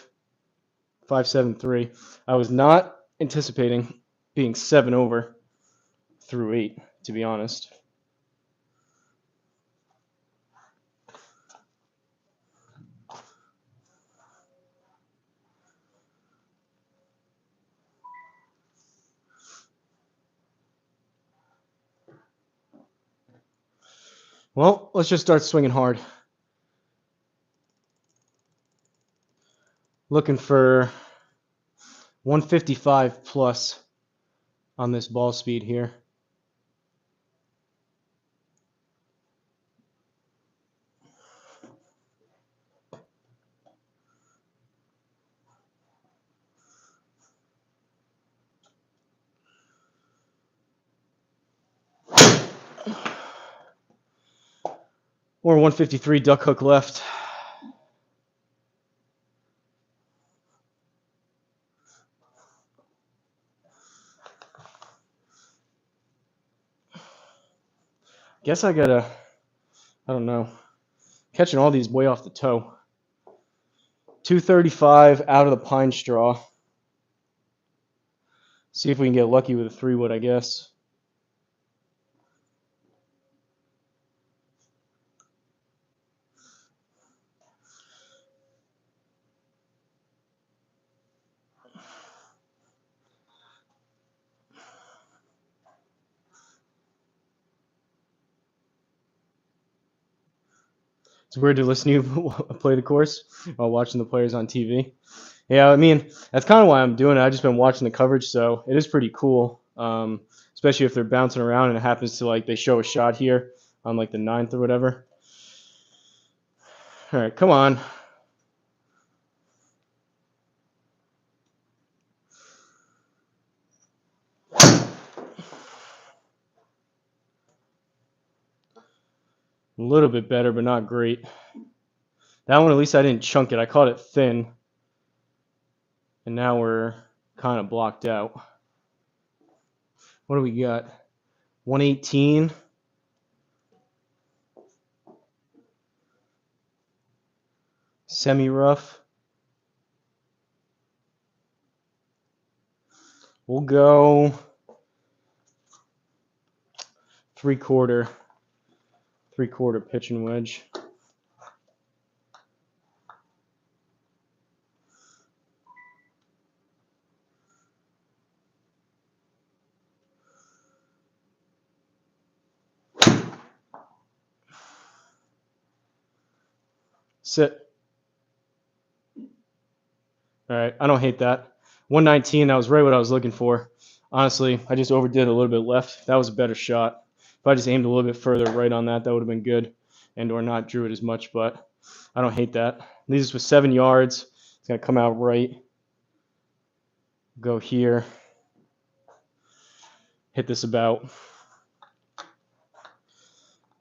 573. I was not anticipating being 7 over through 8, to be honest. Well, let's just start swinging hard. Looking for 155 plus on this ball speed here. Or 153 duck hook left. Guess I gotta, I don't know, catching all these way off the toe. 235 out of the pine straw. See if we can get lucky with a 3-wood, I guess. It's weird to listen to you play the course while watching the players on TV. Yeah, I mean, that's kind of why I'm doing it. I've just been watching the coverage, so it is pretty cool, especially if they're bouncing around and it happens to, like, they show a shot here on, like, the 9th or whatever. All right, come on. A little bit better, but not great. That one, at least I didn't chunk it. I caught it thin. And now we're kind of blocked out. What do we got? 118. Semi-rough. We'll go 3/4 pitching wedge. Sit. All right, I don't hate that. 119, that was right what I was looking for. Honestly, I just overdid a little bit left. That was a better shot. If I just aimed a little bit further right on that, that would have been good, and or not drew it as much, but I don't hate that. Leaves us with 7 yards. It's going to come out right. Go here. Hit this about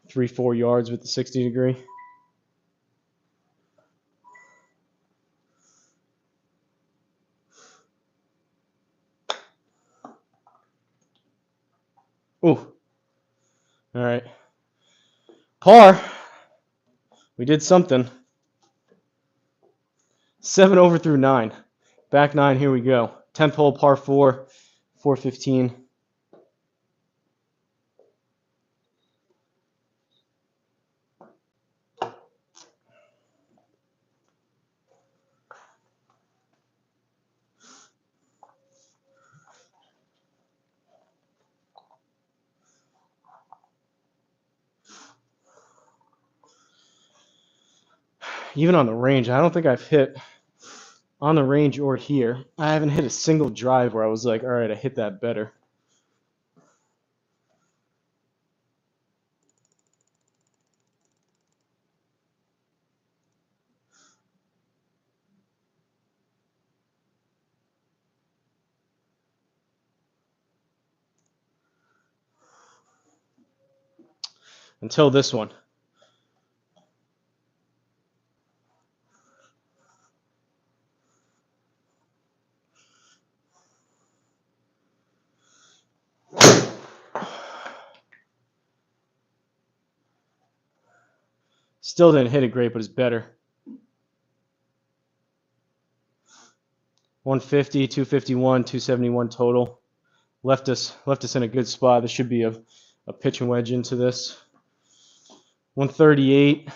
3-4 yards with the 60 degree. Ooh. All right. Par. We did something. 7 over through 9. Back 9, here we go. 10th hole, par 4, 415. Even on the range, I don't think I've hit on the range or here. I haven't hit a single drive where I was like, all right, I hit that better. Until this one. Still didn't hit it great, but it's better. 150, 251, 271 total. Left us in a good spot. This should be a pitching wedge into this. 138.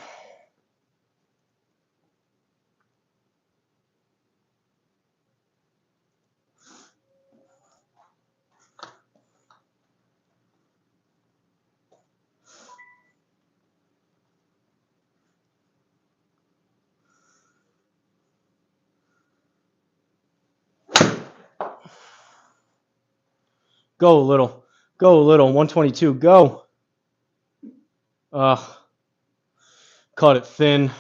Go a little. Go a little. 122. Go. Caught it thin.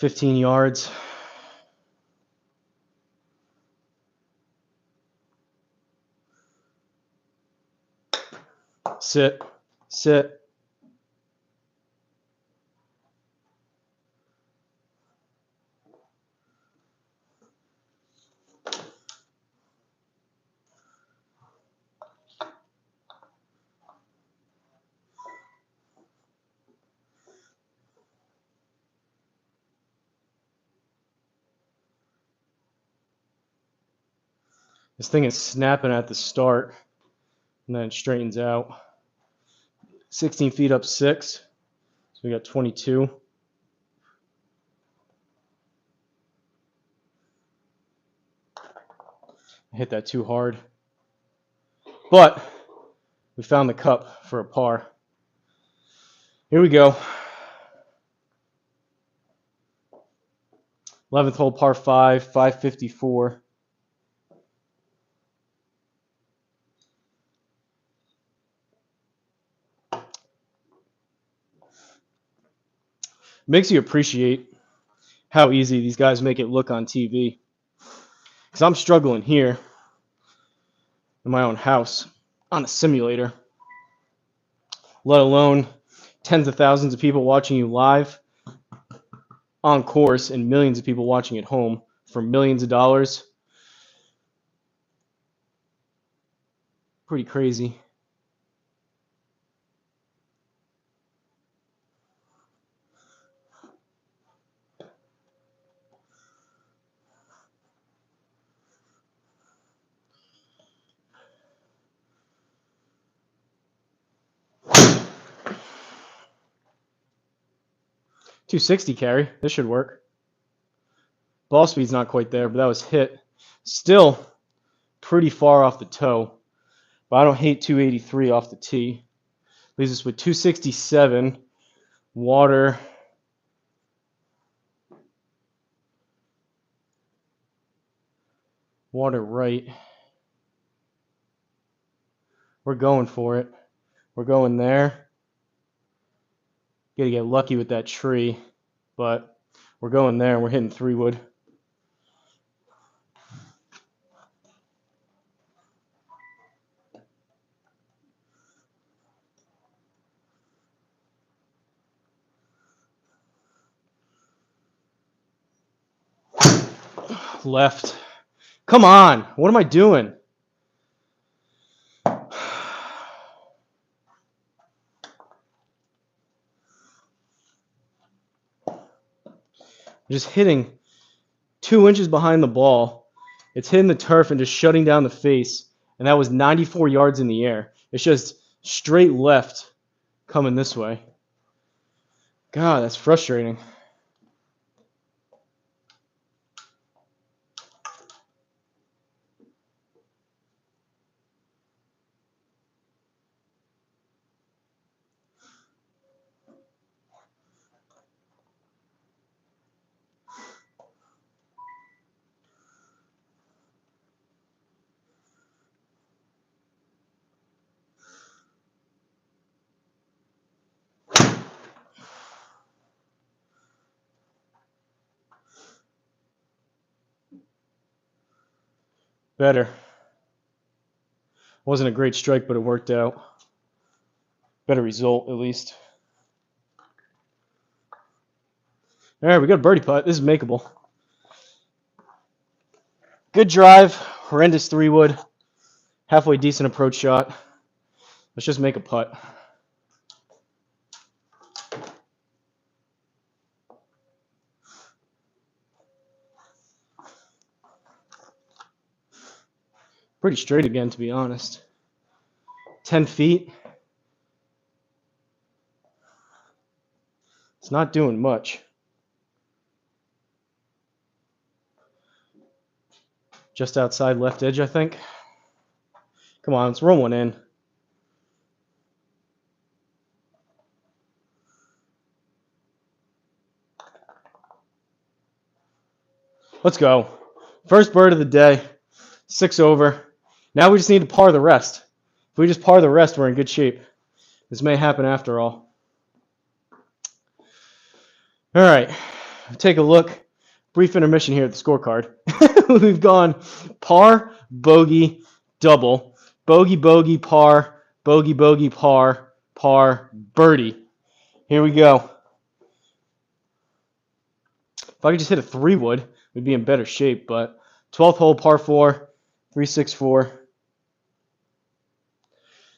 $15 yards. Sit. Sit. This thing is snapping at the start, and then it straightens out. 16 feet up 6, so we got 22. I hit that too hard, but we found the cup for a par. Here we go. 11th hole, par 5, 554. Makes you appreciate how easy these guys make it look on TV. Because I'm struggling here in my own house on a simulator, let alone tens of thousands of people watching you live on course and millions of people watching at home for millions of dollars. Pretty crazy. .260 carry. This should work. Ball speed's not quite there, but that was hit. Still pretty far off the toe, but I don't hate 283 off the tee. Leaves us with 267. Water. Water right. We're going for it. We're going there. Gotta get lucky with that tree, but we're going there and we're hitting 3-wood. Left. Come on. What am I doing? Just hitting 2 inches behind the ball. It's hitting the turf and just shutting down the face. And that was 94 yards in the air. It's just straight left coming this way. God, that's frustrating. Better. Wasn't a great strike, but it worked out. Better result, at least. All right, we got a birdie putt. This is makeable. Good drive, horrendous 3-wood, halfway decent approach shot. Let's just make a putt. Pretty straight again, to be honest. 10 feet. It's not doing much. Just outside left edge, I think. Come on, let's roll one in. Let's go. First bird of the day. 6 over. Now we just need to par the rest. If we just par the rest, we're in good shape. This may happen after all. All right. Take a look. Brief intermission here at the scorecard. We've gone par, bogey, double, bogey, bogey, par, bogey, bogey, par, par, birdie. Here we go. If I could just hit a 3-wood, we'd be in better shape, but 12th hole, par 4, 364.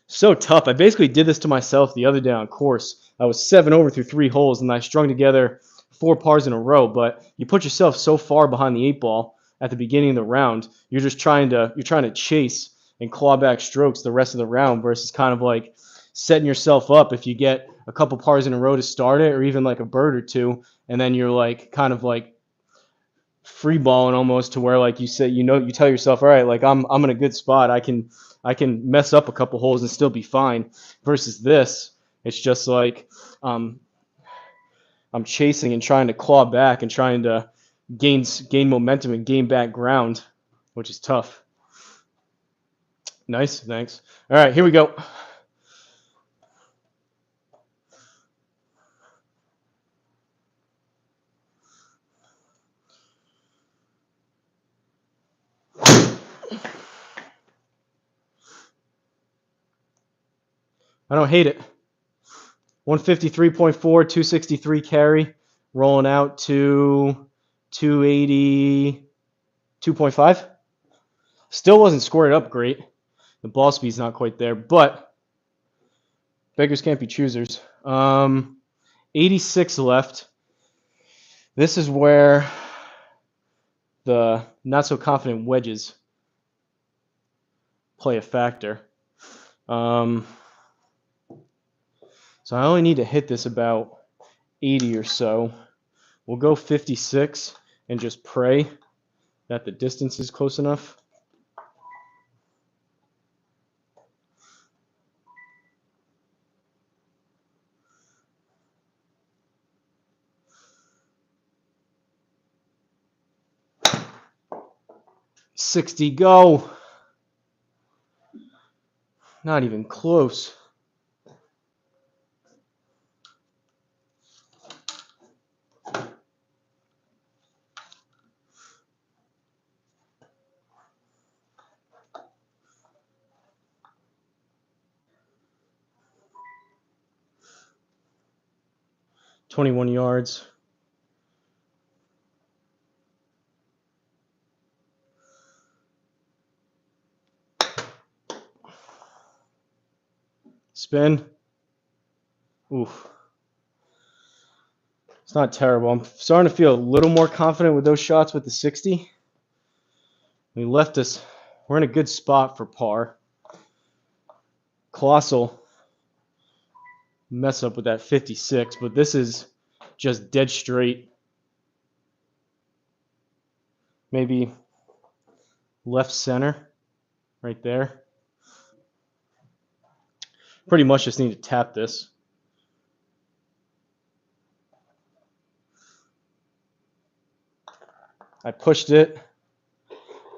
So tough. I basically did this to myself the other day on course. I was 7 over through 3 holes, and I strung together 4 pars in a row, but you put yourself so far behind the 8 ball at the beginning of the round, you're trying to chase and claw back strokes the rest of the round versus kind of like setting yourself up if you get a couple pars in a row to start it, or even like a bird or two, and then you're like kind of like free balling almost to where like you say, you tell yourself, all right, like I'm in a good spot. I can mess up a couple holes and still be fine. Versus this, it's just like I'm chasing and trying to claw back and trying to gain momentum and gain back ground, which is tough. Nice, thanks. All right, here we go. I don't hate it. 153.4, 263 carry, rolling out to 282.5. Still wasn't scored up great. The ball speed's not quite there, but beggars can't be choosers. 86 left. This is where the not so confident wedges play a factor. So I only need to hit this about 80 or so. We'll go 56 and just pray that the distance is close enough. $60 go. Not even close. $21 yards. Spin. Oof. It's not terrible. I'm starting to feel a little more confident with those shots with the 60. We left us. We're in a good spot for par. Colossal mess up with that 56, but this is just dead straight. Maybe left center right there. Pretty much just need to tap this. I pushed it.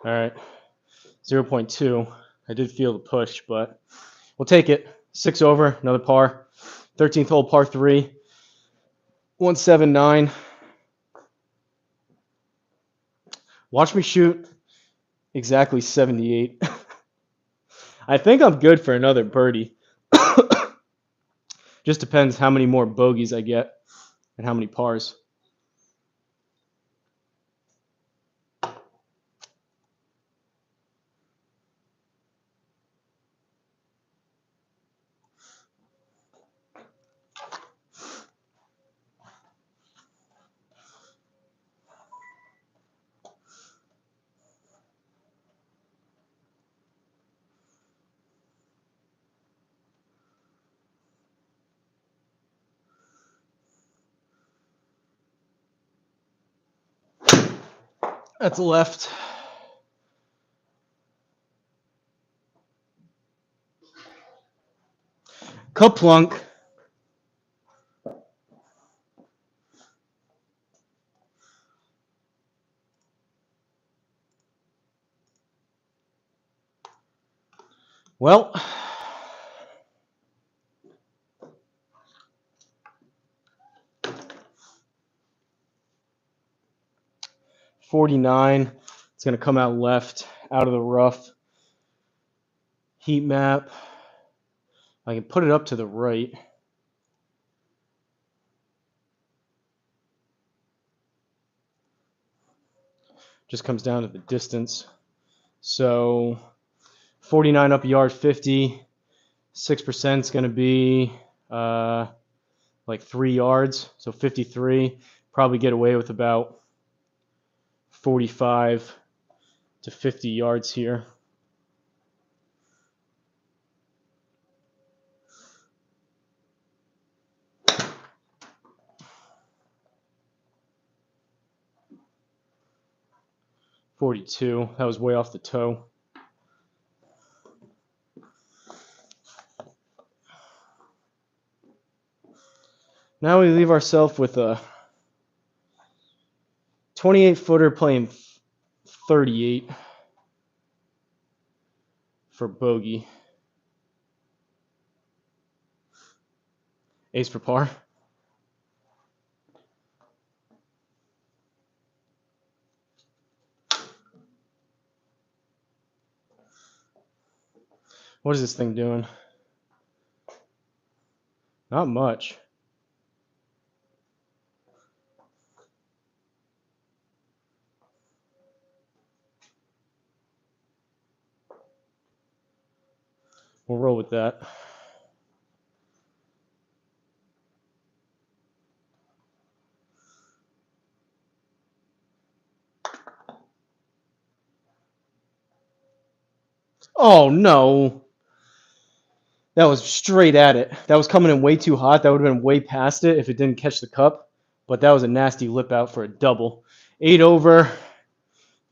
All right, 0.2. I did feel the push, but we'll take it. 6 over, another par. 13th hole, par 3. 179. Watch me shoot exactly 78. I think I'm good for another birdie. Just depends how many more bogeys I get and how many pars. That's left. Kaplunk. Well, $49. It's going to come out left, out of the rough. Heat map. I can put it up to the right. Just comes down to the distance. So 49 up a yard 50. 6% is going to be like 3 yards. So 53. Probably get away with about 45 to 50 yards here. $42. That was way off the toe. Now we leave ourselves with a 28-footer playing 38 for bogey. Ace for par. What is this thing doing? Not much. We'll roll with that. Oh, no. That was straight at it. That was coming in way too hot. That would have been way past it if it didn't catch the cup. But that was a nasty lip out for a double. 8 over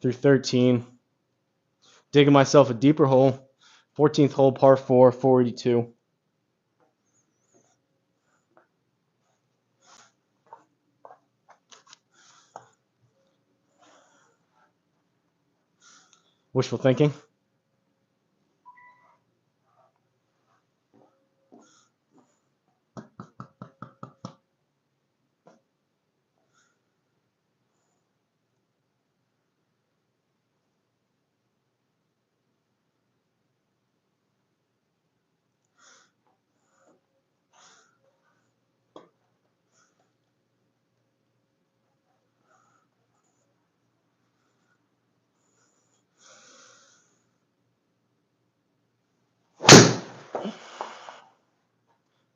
through 13. Digging myself a deeper hole. 14th hole, par 4, 482. Wishful thinking.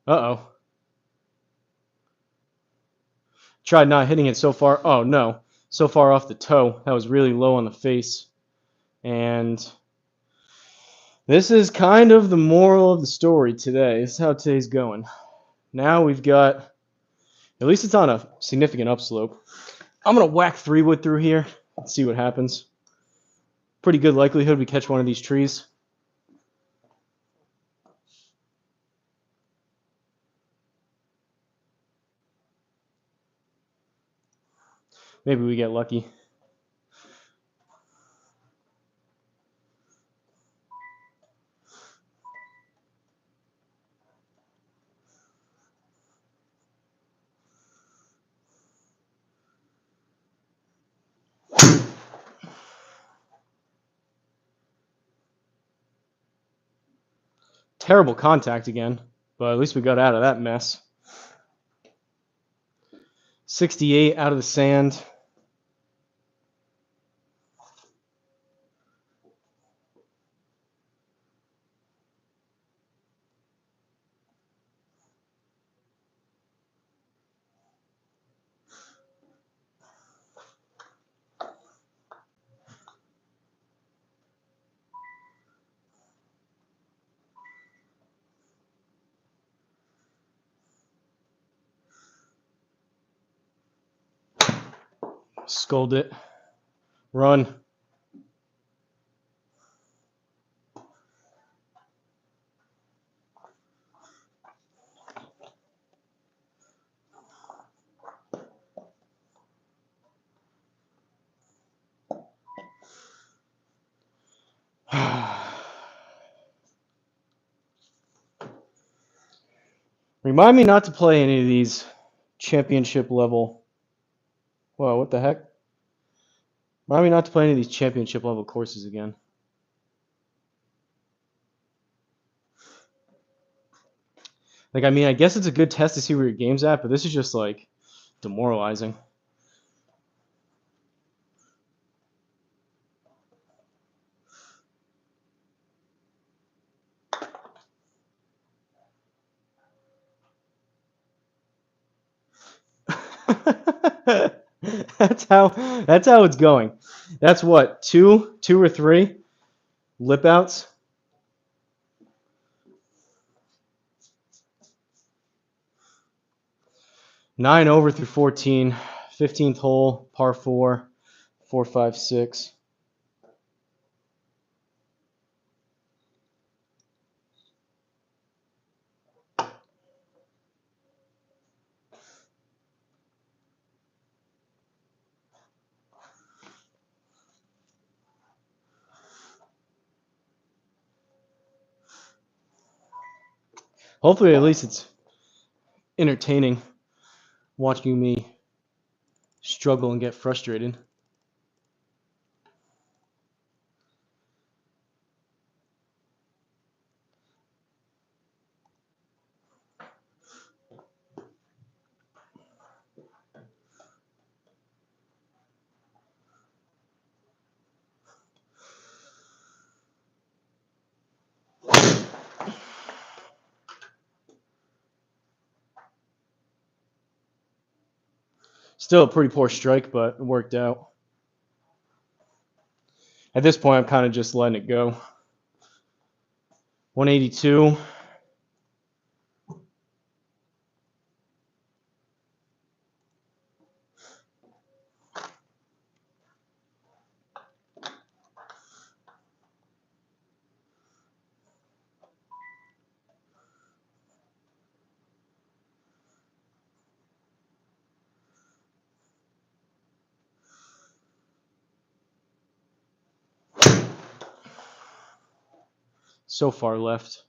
Uh-oh. Tried not hitting it so far. Oh, no. So far off the toe. That was really low on the face. And this is kind of the moral of the story today. This is how today's going. Now we've got, at least it's on a significant upslope. I'm going to whack 3-wood through here and see what happens. Pretty good likelihood we catch one of these trees. Maybe we get lucky. Terrible contact again, but at least we got out of that mess. 68 out of the sand. Sculled it. Run. Remind me not to play any of these championship level. Whoa, what the heck? Remind me not to play any of these championship level courses again. Like, I mean, I guess it's a good test to see where your game's at, but this is just like demoralizing. that's how it's going. That's what, two or three lip outs. Nine over through 14, 15th hole, par 4, 4, 5, 6. Hopefully, at least it's entertaining watching me struggle and get frustrated. Still a pretty poor strike, but it worked out. At this point, I'm kind of just letting it go. 182. So far left.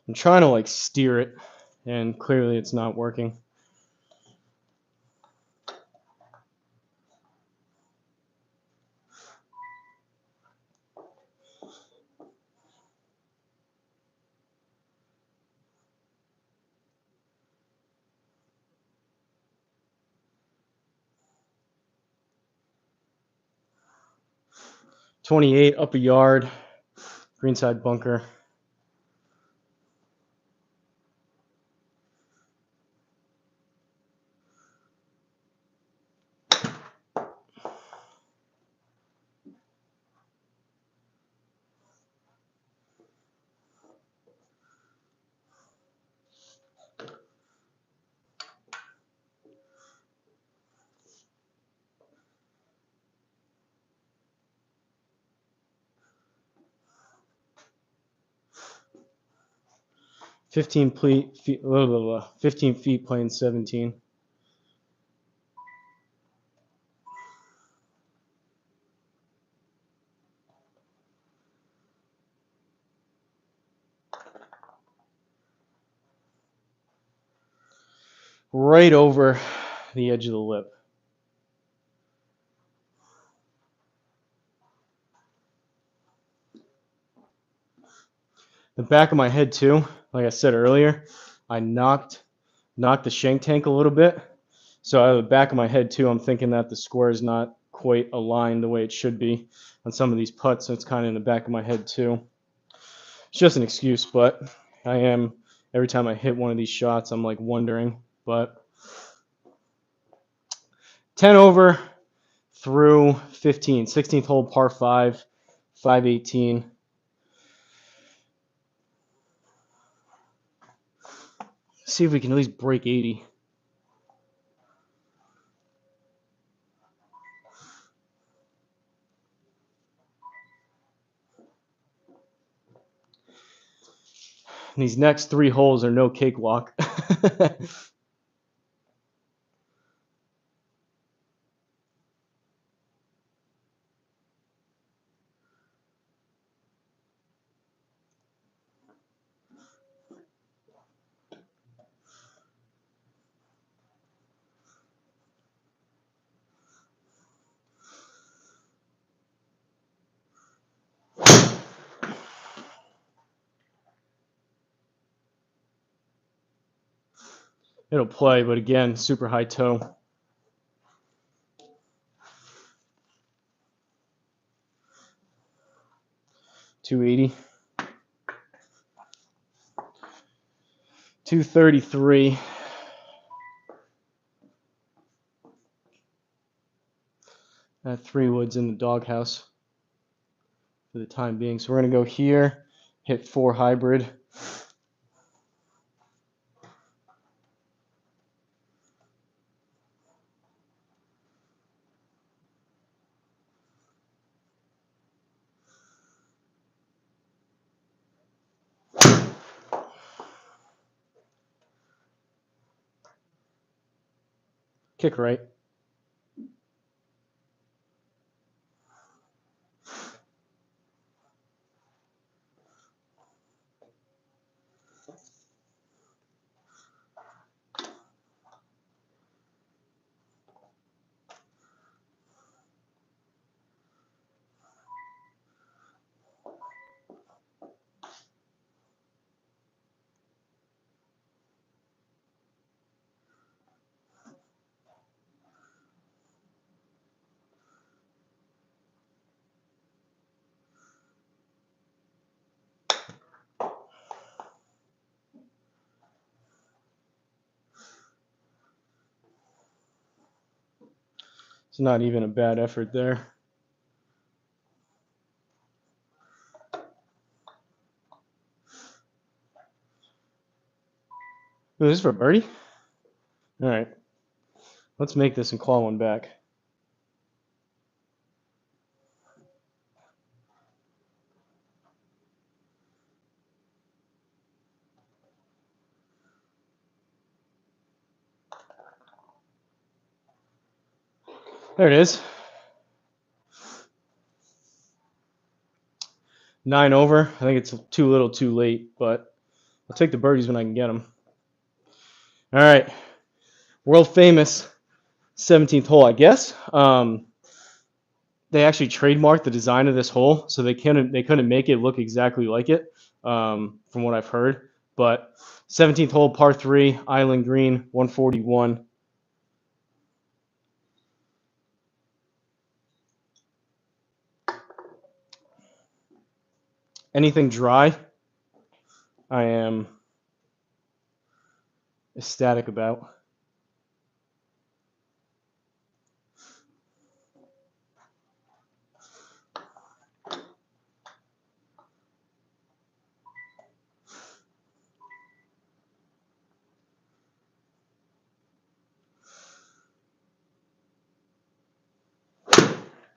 I'm trying to like steer it, and clearly it's not working. .28 up a yard, greenside bunker. Fifteen feet playing 17. Right over the edge of the lip. The back of my head too, like I said earlier, I knocked the shank tank a little bit. So out of the back of my head too, I'm thinking that the square is not quite aligned the way it should be on some of these putts. So it's kind of in the back of my head too. It's just an excuse, but I am, every time I hit one of these shots, I'm like wondering. But 10 over through 15, 16th hole par 5, 518. See if we can at least break 80. And these next 3 holes are no cakewalk. It'll play, but again, super high toe. $280. $233. That 3 wood's in the doghouse for the time being. So we're going to go here, hit 4 hybrid. Kick right. It's not even a bad effort there. Ooh, this is for birdie? All right. Let's make this and claw one back. There it is. 9 over. I think it's too little too late, but I'll take the birdies when I can get them. All right. World famous 17th hole, I guess. They actually trademarked the design of this hole, so they couldn't make it look exactly like it, from what I've heard. But 17th hole, par 3, island green, 141. Anything dry, I am ecstatic about.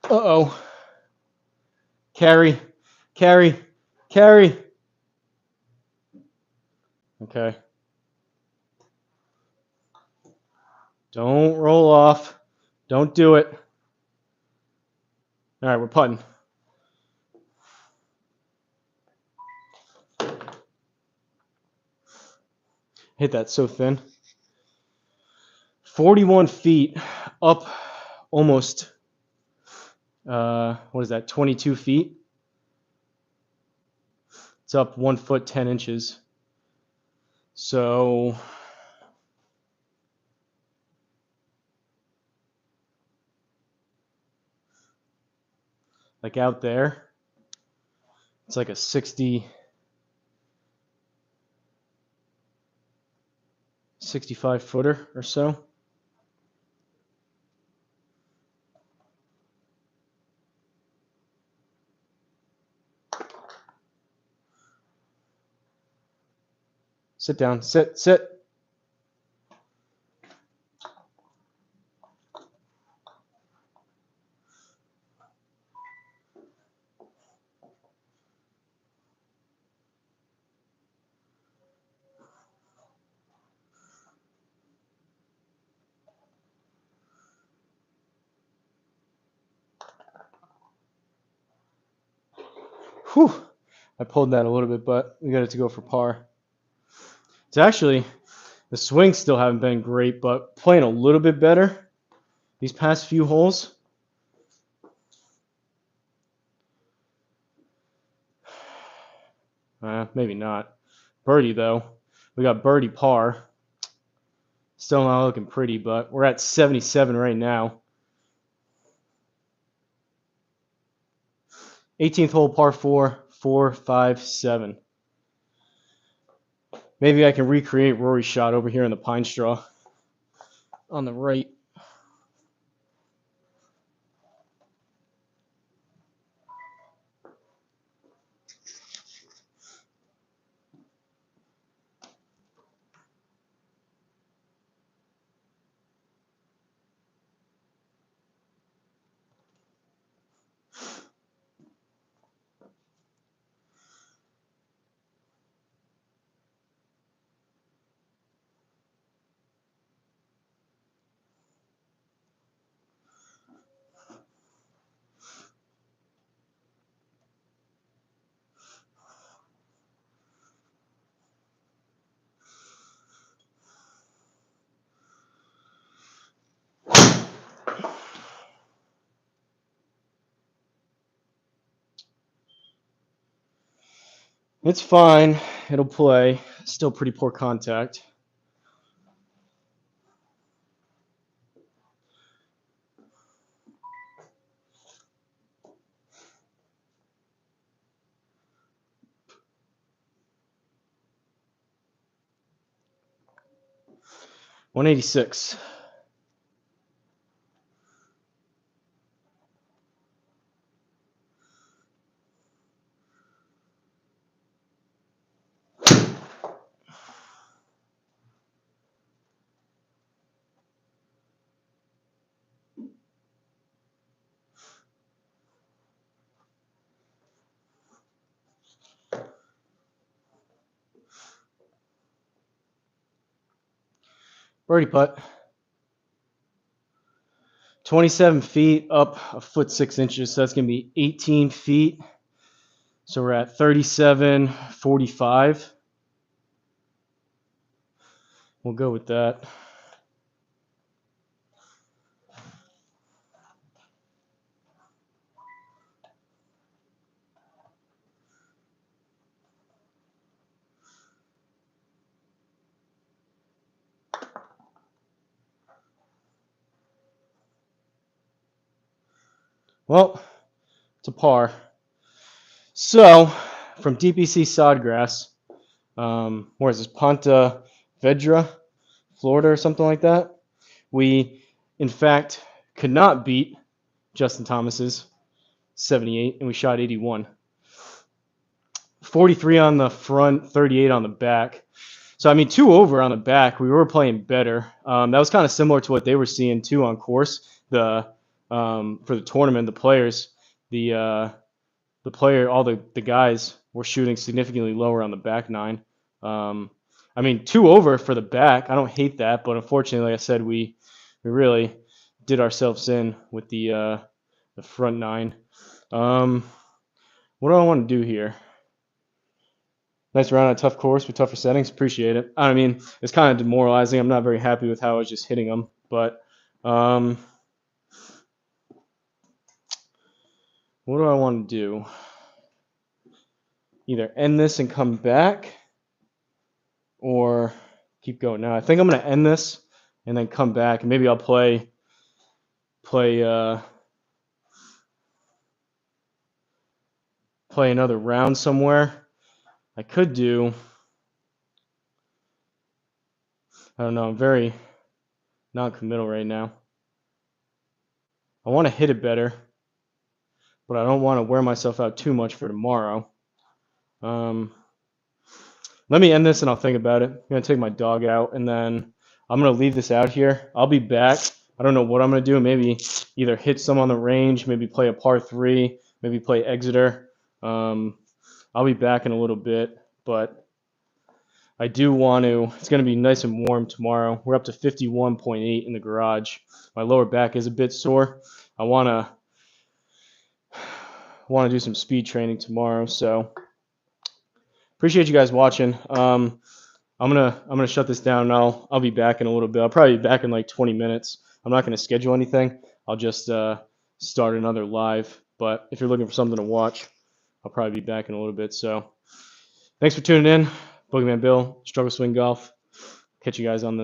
Uh-oh. Carry. Okay. Don't roll off. Don't do it. All right, we're putting. Hit that so thin. 41 feet up almost, what is that, 22 feet? It's up 1 foot 10 inches. So like out there, it's like a 65 footer or so. Sit down, sit. Whew. I pulled that a little bit, but we got it to go for par. It's actually, the swings still haven't been great, but playing a little bit better these past few holes. Maybe not. Birdie, though. We got birdie par. Still not looking pretty, but we're at 77 right now. 18th hole, par 4, 4, 5, 7. Maybe I can recreate Rory's shot over here in the pine straw on the right. It's fine. It'll play. Still pretty poor contact. $186. Birdie putt. 27 feet up a foot 6 inches, so that's going to be 18 feet. So we're at 37.45. We'll go with that. Well, it's a par. So, from DPC Sodgrass, where is this? Ponte Vedra, Florida, or something like that. We, in fact, could not beat Justin Thomas's 78, and we shot 81. 43 on the front, 38 on the back. So, I mean, 2 over on the back. We were playing better. That was kind of similar to what they were seeing, too, on course. For the tournament, the players, the player, all the guys were shooting significantly lower on the back 9. I mean, 2 over for the back. I don't hate that, but unfortunately, like I said, we really did ourselves in with the front 9. What do I want to do here? Nice round on a tough course with tougher settings. Appreciate it. I mean, it's kind of demoralizing. I'm not very happy with how I was just hitting them, but what do I want to do? Either end this and come back or keep going. Now, I think I'm going to end this and then come back, and maybe I'll play another round somewhere. I could do, I don't know, I'm very non-committal right now. I want to hit it better, but I don't want to wear myself out too much for tomorrow. Let me end this and I'll think about it. I'm going to take my dog out, and then I'm going to leave this out here. I'll be back. I don't know what I'm going to do. Maybe either hit some on the range, maybe play a par 3, maybe play Exeter. I'll be back in a little bit, but I do want to. It's going to be nice and warm tomorrow. We're up to 51.8 in the garage. My lower back is a bit sore. I want to want to do some speed training tomorrow. So appreciate you guys watching. I'm gonna shut this down now. I'll be back in a little bit. I'll probably be back in like 20 minutes. I'm not gonna schedule anything. I'll just start another live. But if you're looking for something to watch, I'll probably be back in a little bit. So thanks for tuning in. Boogeyman Bill, Struggle Swing Golf. Catch you guys on the